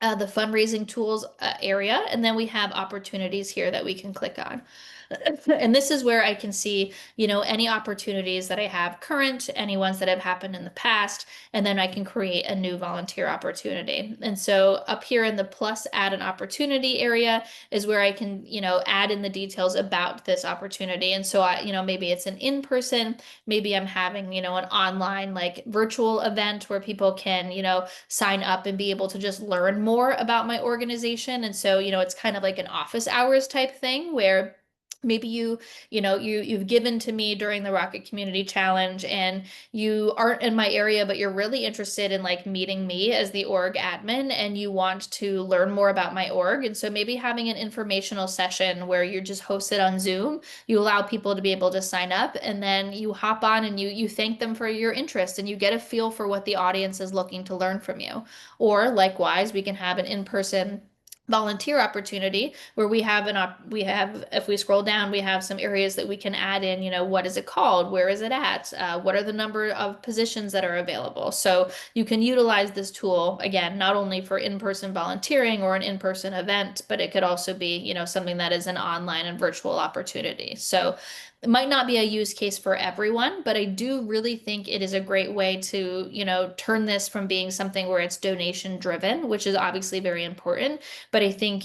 the fundraising tools area, and then we have opportunities here that we can click on. And this is where I can see, any opportunities that I have current, any ones that have happened in the past, and then I can create a new volunteer opportunity. And so up here in the plus add an opportunity area is where I can, add in the details about this opportunity. And so maybe it's an in-person, maybe I'm having, an online like virtual event where people can, sign up and be able to just learn more about my organization. And so, it's kind of like an office hours type thing where maybe you've given to me during the Rocket Community Challenge and you aren't in my area, but you're really interested in like meeting me as the org admin and you want to learn more about my org. And so maybe having an informational session where you're just hosted on Zoom, you allow people to be able to sign up and then you hop on and you thank them for your interest and you get a feel for what the audience is looking to learn from you. Or likewise, we can have an in-person volunteer opportunity where if we scroll down we have some areas that we can add in, what is it called, where is it at, what are the number of positions that are available. So you can utilize this tool again not only for in-person volunteering or an in-person event, but it could also be, something that is an online and virtual opportunity. So it might not be a use case for everyone, but I do really think it is a great way to, turn this from being something where it's donation driven, which is obviously very important. But I think,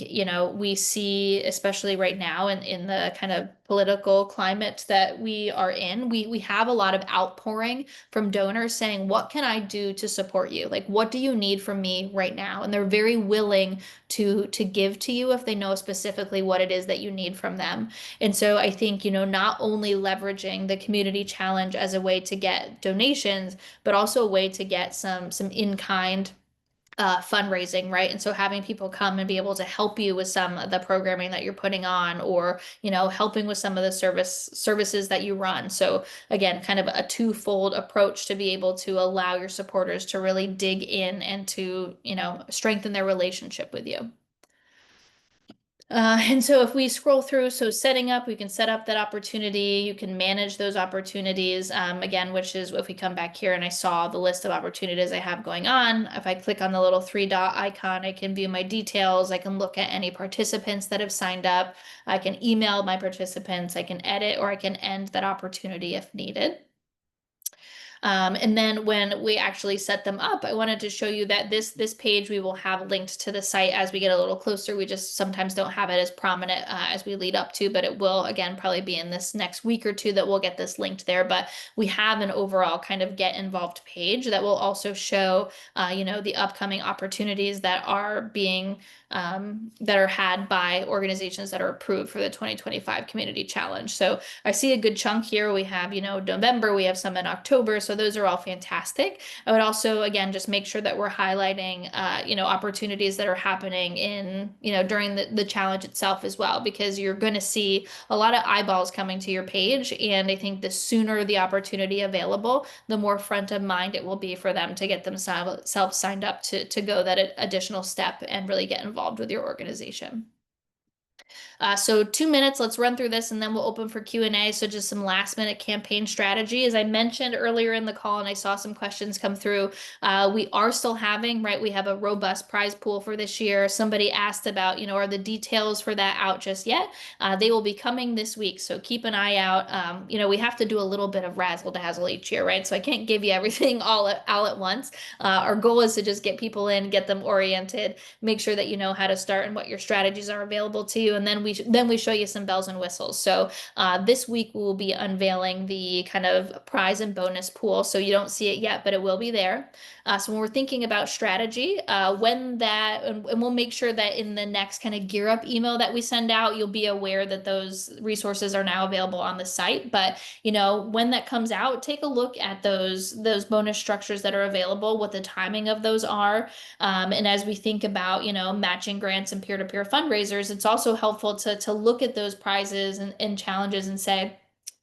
we see, especially right now in the kind of political climate that we are in, we have a lot of outpouring from donors saying, what can I do to support you? Like, what do you need from me right now? And they're very willing to give to you if they know specifically what it is that you need from them. And so I think, not only leveraging the community challenge as a way to get donations, but also a way to get some in-kind fundraising, right? And so having people come and be able to help you with some of the programming that you're putting on, or helping with some of the services that you run. So again, kind of a twofold approach to be able to allow your supporters to really dig in and to strengthen their relationship with you. And so if we scroll through, so setting up, we can set up that opportunity. You can manage those opportunities. Again, which is if we come back here and I saw the list of opportunities I have going on, if I click on the little three dot icon, I can view my details. I can look at any participants that have signed up. I can email my participants. I can edit or I can end that opportunity if needed. And then when we actually set them up, I wanted to show you that this page we will have linked to the site as we get a little closer. We just sometimes don't have it as prominent as we lead up to, but it will again probably be in this next week or two that we'll get this linked there. But we have an overall kind of get involved page that will also show the upcoming opportunities that are being that are had by organizations that are approved for the 2025 Community Challenge. So I see a good chunk here. We have, November, we have some in October. So those are all fantastic. I would also, again, just make sure that we're highlighting, opportunities that are happening in, during the challenge itself as well, because you're going to see a lot of eyeballs coming to your page. And I think the sooner the opportunity available, the more front of mind it will be for them to get themselves signed up to go that additional step and really get involved with your organization. So 2 minutes, let's run through this and then we'll open for Q&A. So just some last minute campaign strategy. As I mentioned earlier in the call, and I saw some questions come through, we are still having, right? We have a robust prize pool for this year. Somebody asked about, are the details for that out just yet? They will be coming this week. So keep an eye out. We have to do a little bit of razzle dazzle each year, right? So I can't give you everything all at once. Our goal is to just get people in, get them oriented, make sure that you know how to start and what your strategies are available to you. And then we show you some bells and whistles. So this week we will be unveiling the kind of prize and bonus pool. So you don't see it yet, but it will be there. So when we're thinking about strategy, and we'll make sure that in the next kind of gear up email that we send out, you'll be aware that those resources are now available on the site. But when that comes out, take a look at those bonus structures that are available, what the timing of those are. And as we think about, matching grants and peer-to-peer fundraisers, it's also helpful to look at those prizes and challenges and say,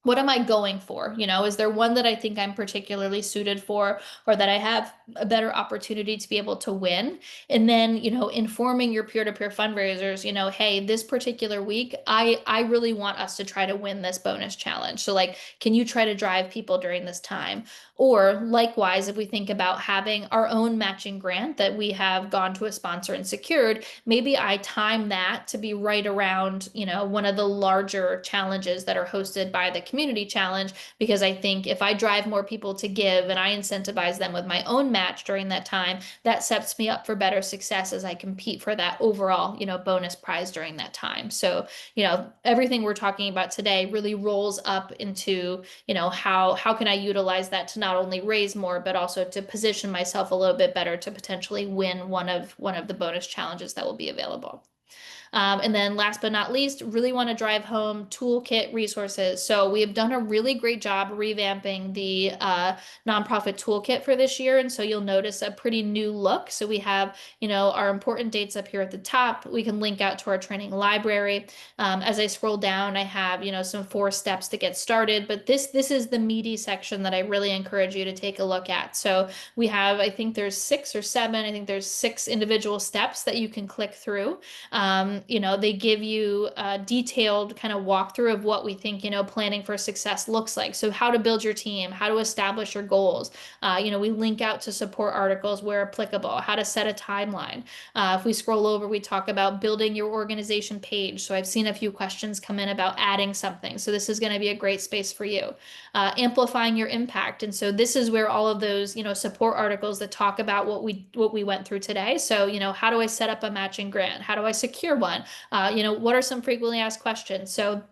what am I going for? Is there one that I think I'm particularly suited for, or that I have a better opportunity to be able to win? And then, informing your peer-to-peer fundraisers, hey, this particular week, I really want us to try to win this bonus challenge. So like, can you try to drive people during this time? Or likewise, if we think about having our own matching grant that we have gone to a sponsor and secured, maybe I time that to be right around, one of the larger challenges that are hosted by the community challenge, because I think if I drive more people to give and I incentivize them with my own match during that time, that sets me up for better success as I compete for that overall, bonus prize during that time. So, everything we're talking about today really rolls up into, how can I utilize that to not only raise more, but also to position myself a little bit better to potentially win one of the bonus challenges that will be available. And then last but not least, really want to drive home toolkit resources. So we have done a really great job revamping the nonprofit toolkit for this year. And so you'll notice a pretty new look. So we have, our important dates up here at the top. We can link out to our training library. As I scroll down, I have, some 4 steps to get started. But this is the meaty section that I really encourage you to take a look at. So we have, I think there's 6 or 7, I think there's 6 individual steps that you can click through. They give you a detailed kind of walkthrough of what we think, planning for success looks like. So how to build your team, how to establish your goals. We link out to support articles where applicable, how to set a timeline. If we scroll over, we talk about building your organization page. So I've seen a few questions come in about adding something. So this is going to be a great space for you. Amplifying your impact. And so this is where all of those, support articles that talk about what we went through today. So, how do I set up a matching grant? How do I secure one? What are some frequently asked questions? So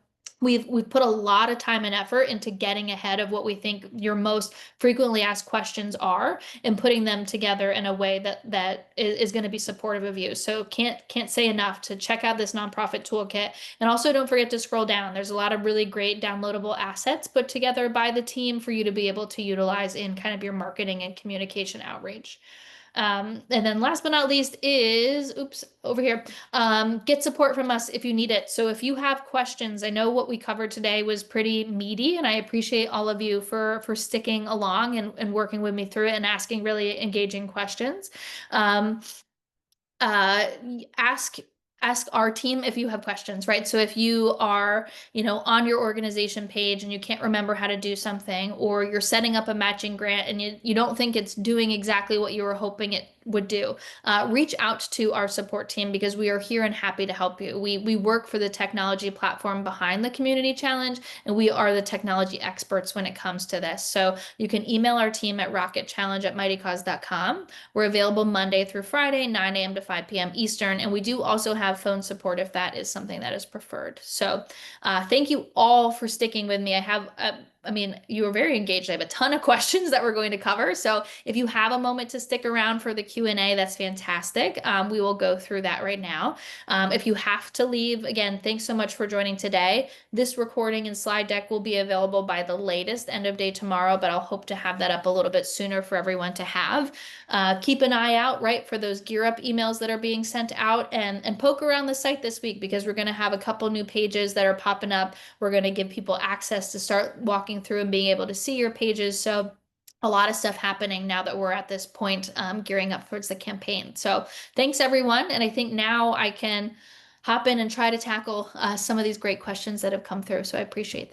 we've put a lot of time and effort into getting ahead of what we think your most frequently asked questions are and putting them together in a way that is going to be supportive of you. So can't say enough to check out this nonprofit toolkit. And also don't forget to scroll down. There's a lot of really great downloadable assets put together by the team for you to be able to utilize in kind of your marketing and communication outreach. And then last but not least is, oops, over here, get support from us if you need it. So if you have questions, I know what we covered today was pretty meaty, and I appreciate all of you for sticking along and working with me through it and asking really engaging questions. Um, uh, ask ask our team if you have questions, right? So if you are, on your organization page and you can't remember how to do something, or you're setting up a matching grant and you don't think it's doing exactly what you were hoping it would do, reach out to our support team because we are here and happy to help you. We work for the technology platform behind the community challenge, and we are the technology experts when it comes to this. So you can email our team at rocketchallenge@mightycause.com. We're available Monday through Friday, 9 a.m. to 5 p.m. Eastern, and we do also have phone support if that is something that is preferred. So, thank you all for sticking with me. I mean, you were very engaged. I have a ton of questions that we're going to cover. So if you have a moment to stick around for the Q&A, that's fantastic. We will go through that right now. If you have to leave, again, thanks so much for joining today. This recording and slide deck will be available by the latest end of day tomorrow, but I'll hope to have that up a little bit sooner for everyone to have. Keep an eye out, right, for those Gear Up emails that are being sent out, and poke around the site this week because we're going to have a couple new pages that are popping up. We're going to give people access to start walking through and being able to see your pages. So a lot of stuff happening now that we're at this point, gearing up towards the campaign. So thanks everyone. And I think now I can hop in and try to tackle some of these great questions that have come through. So I appreciate that.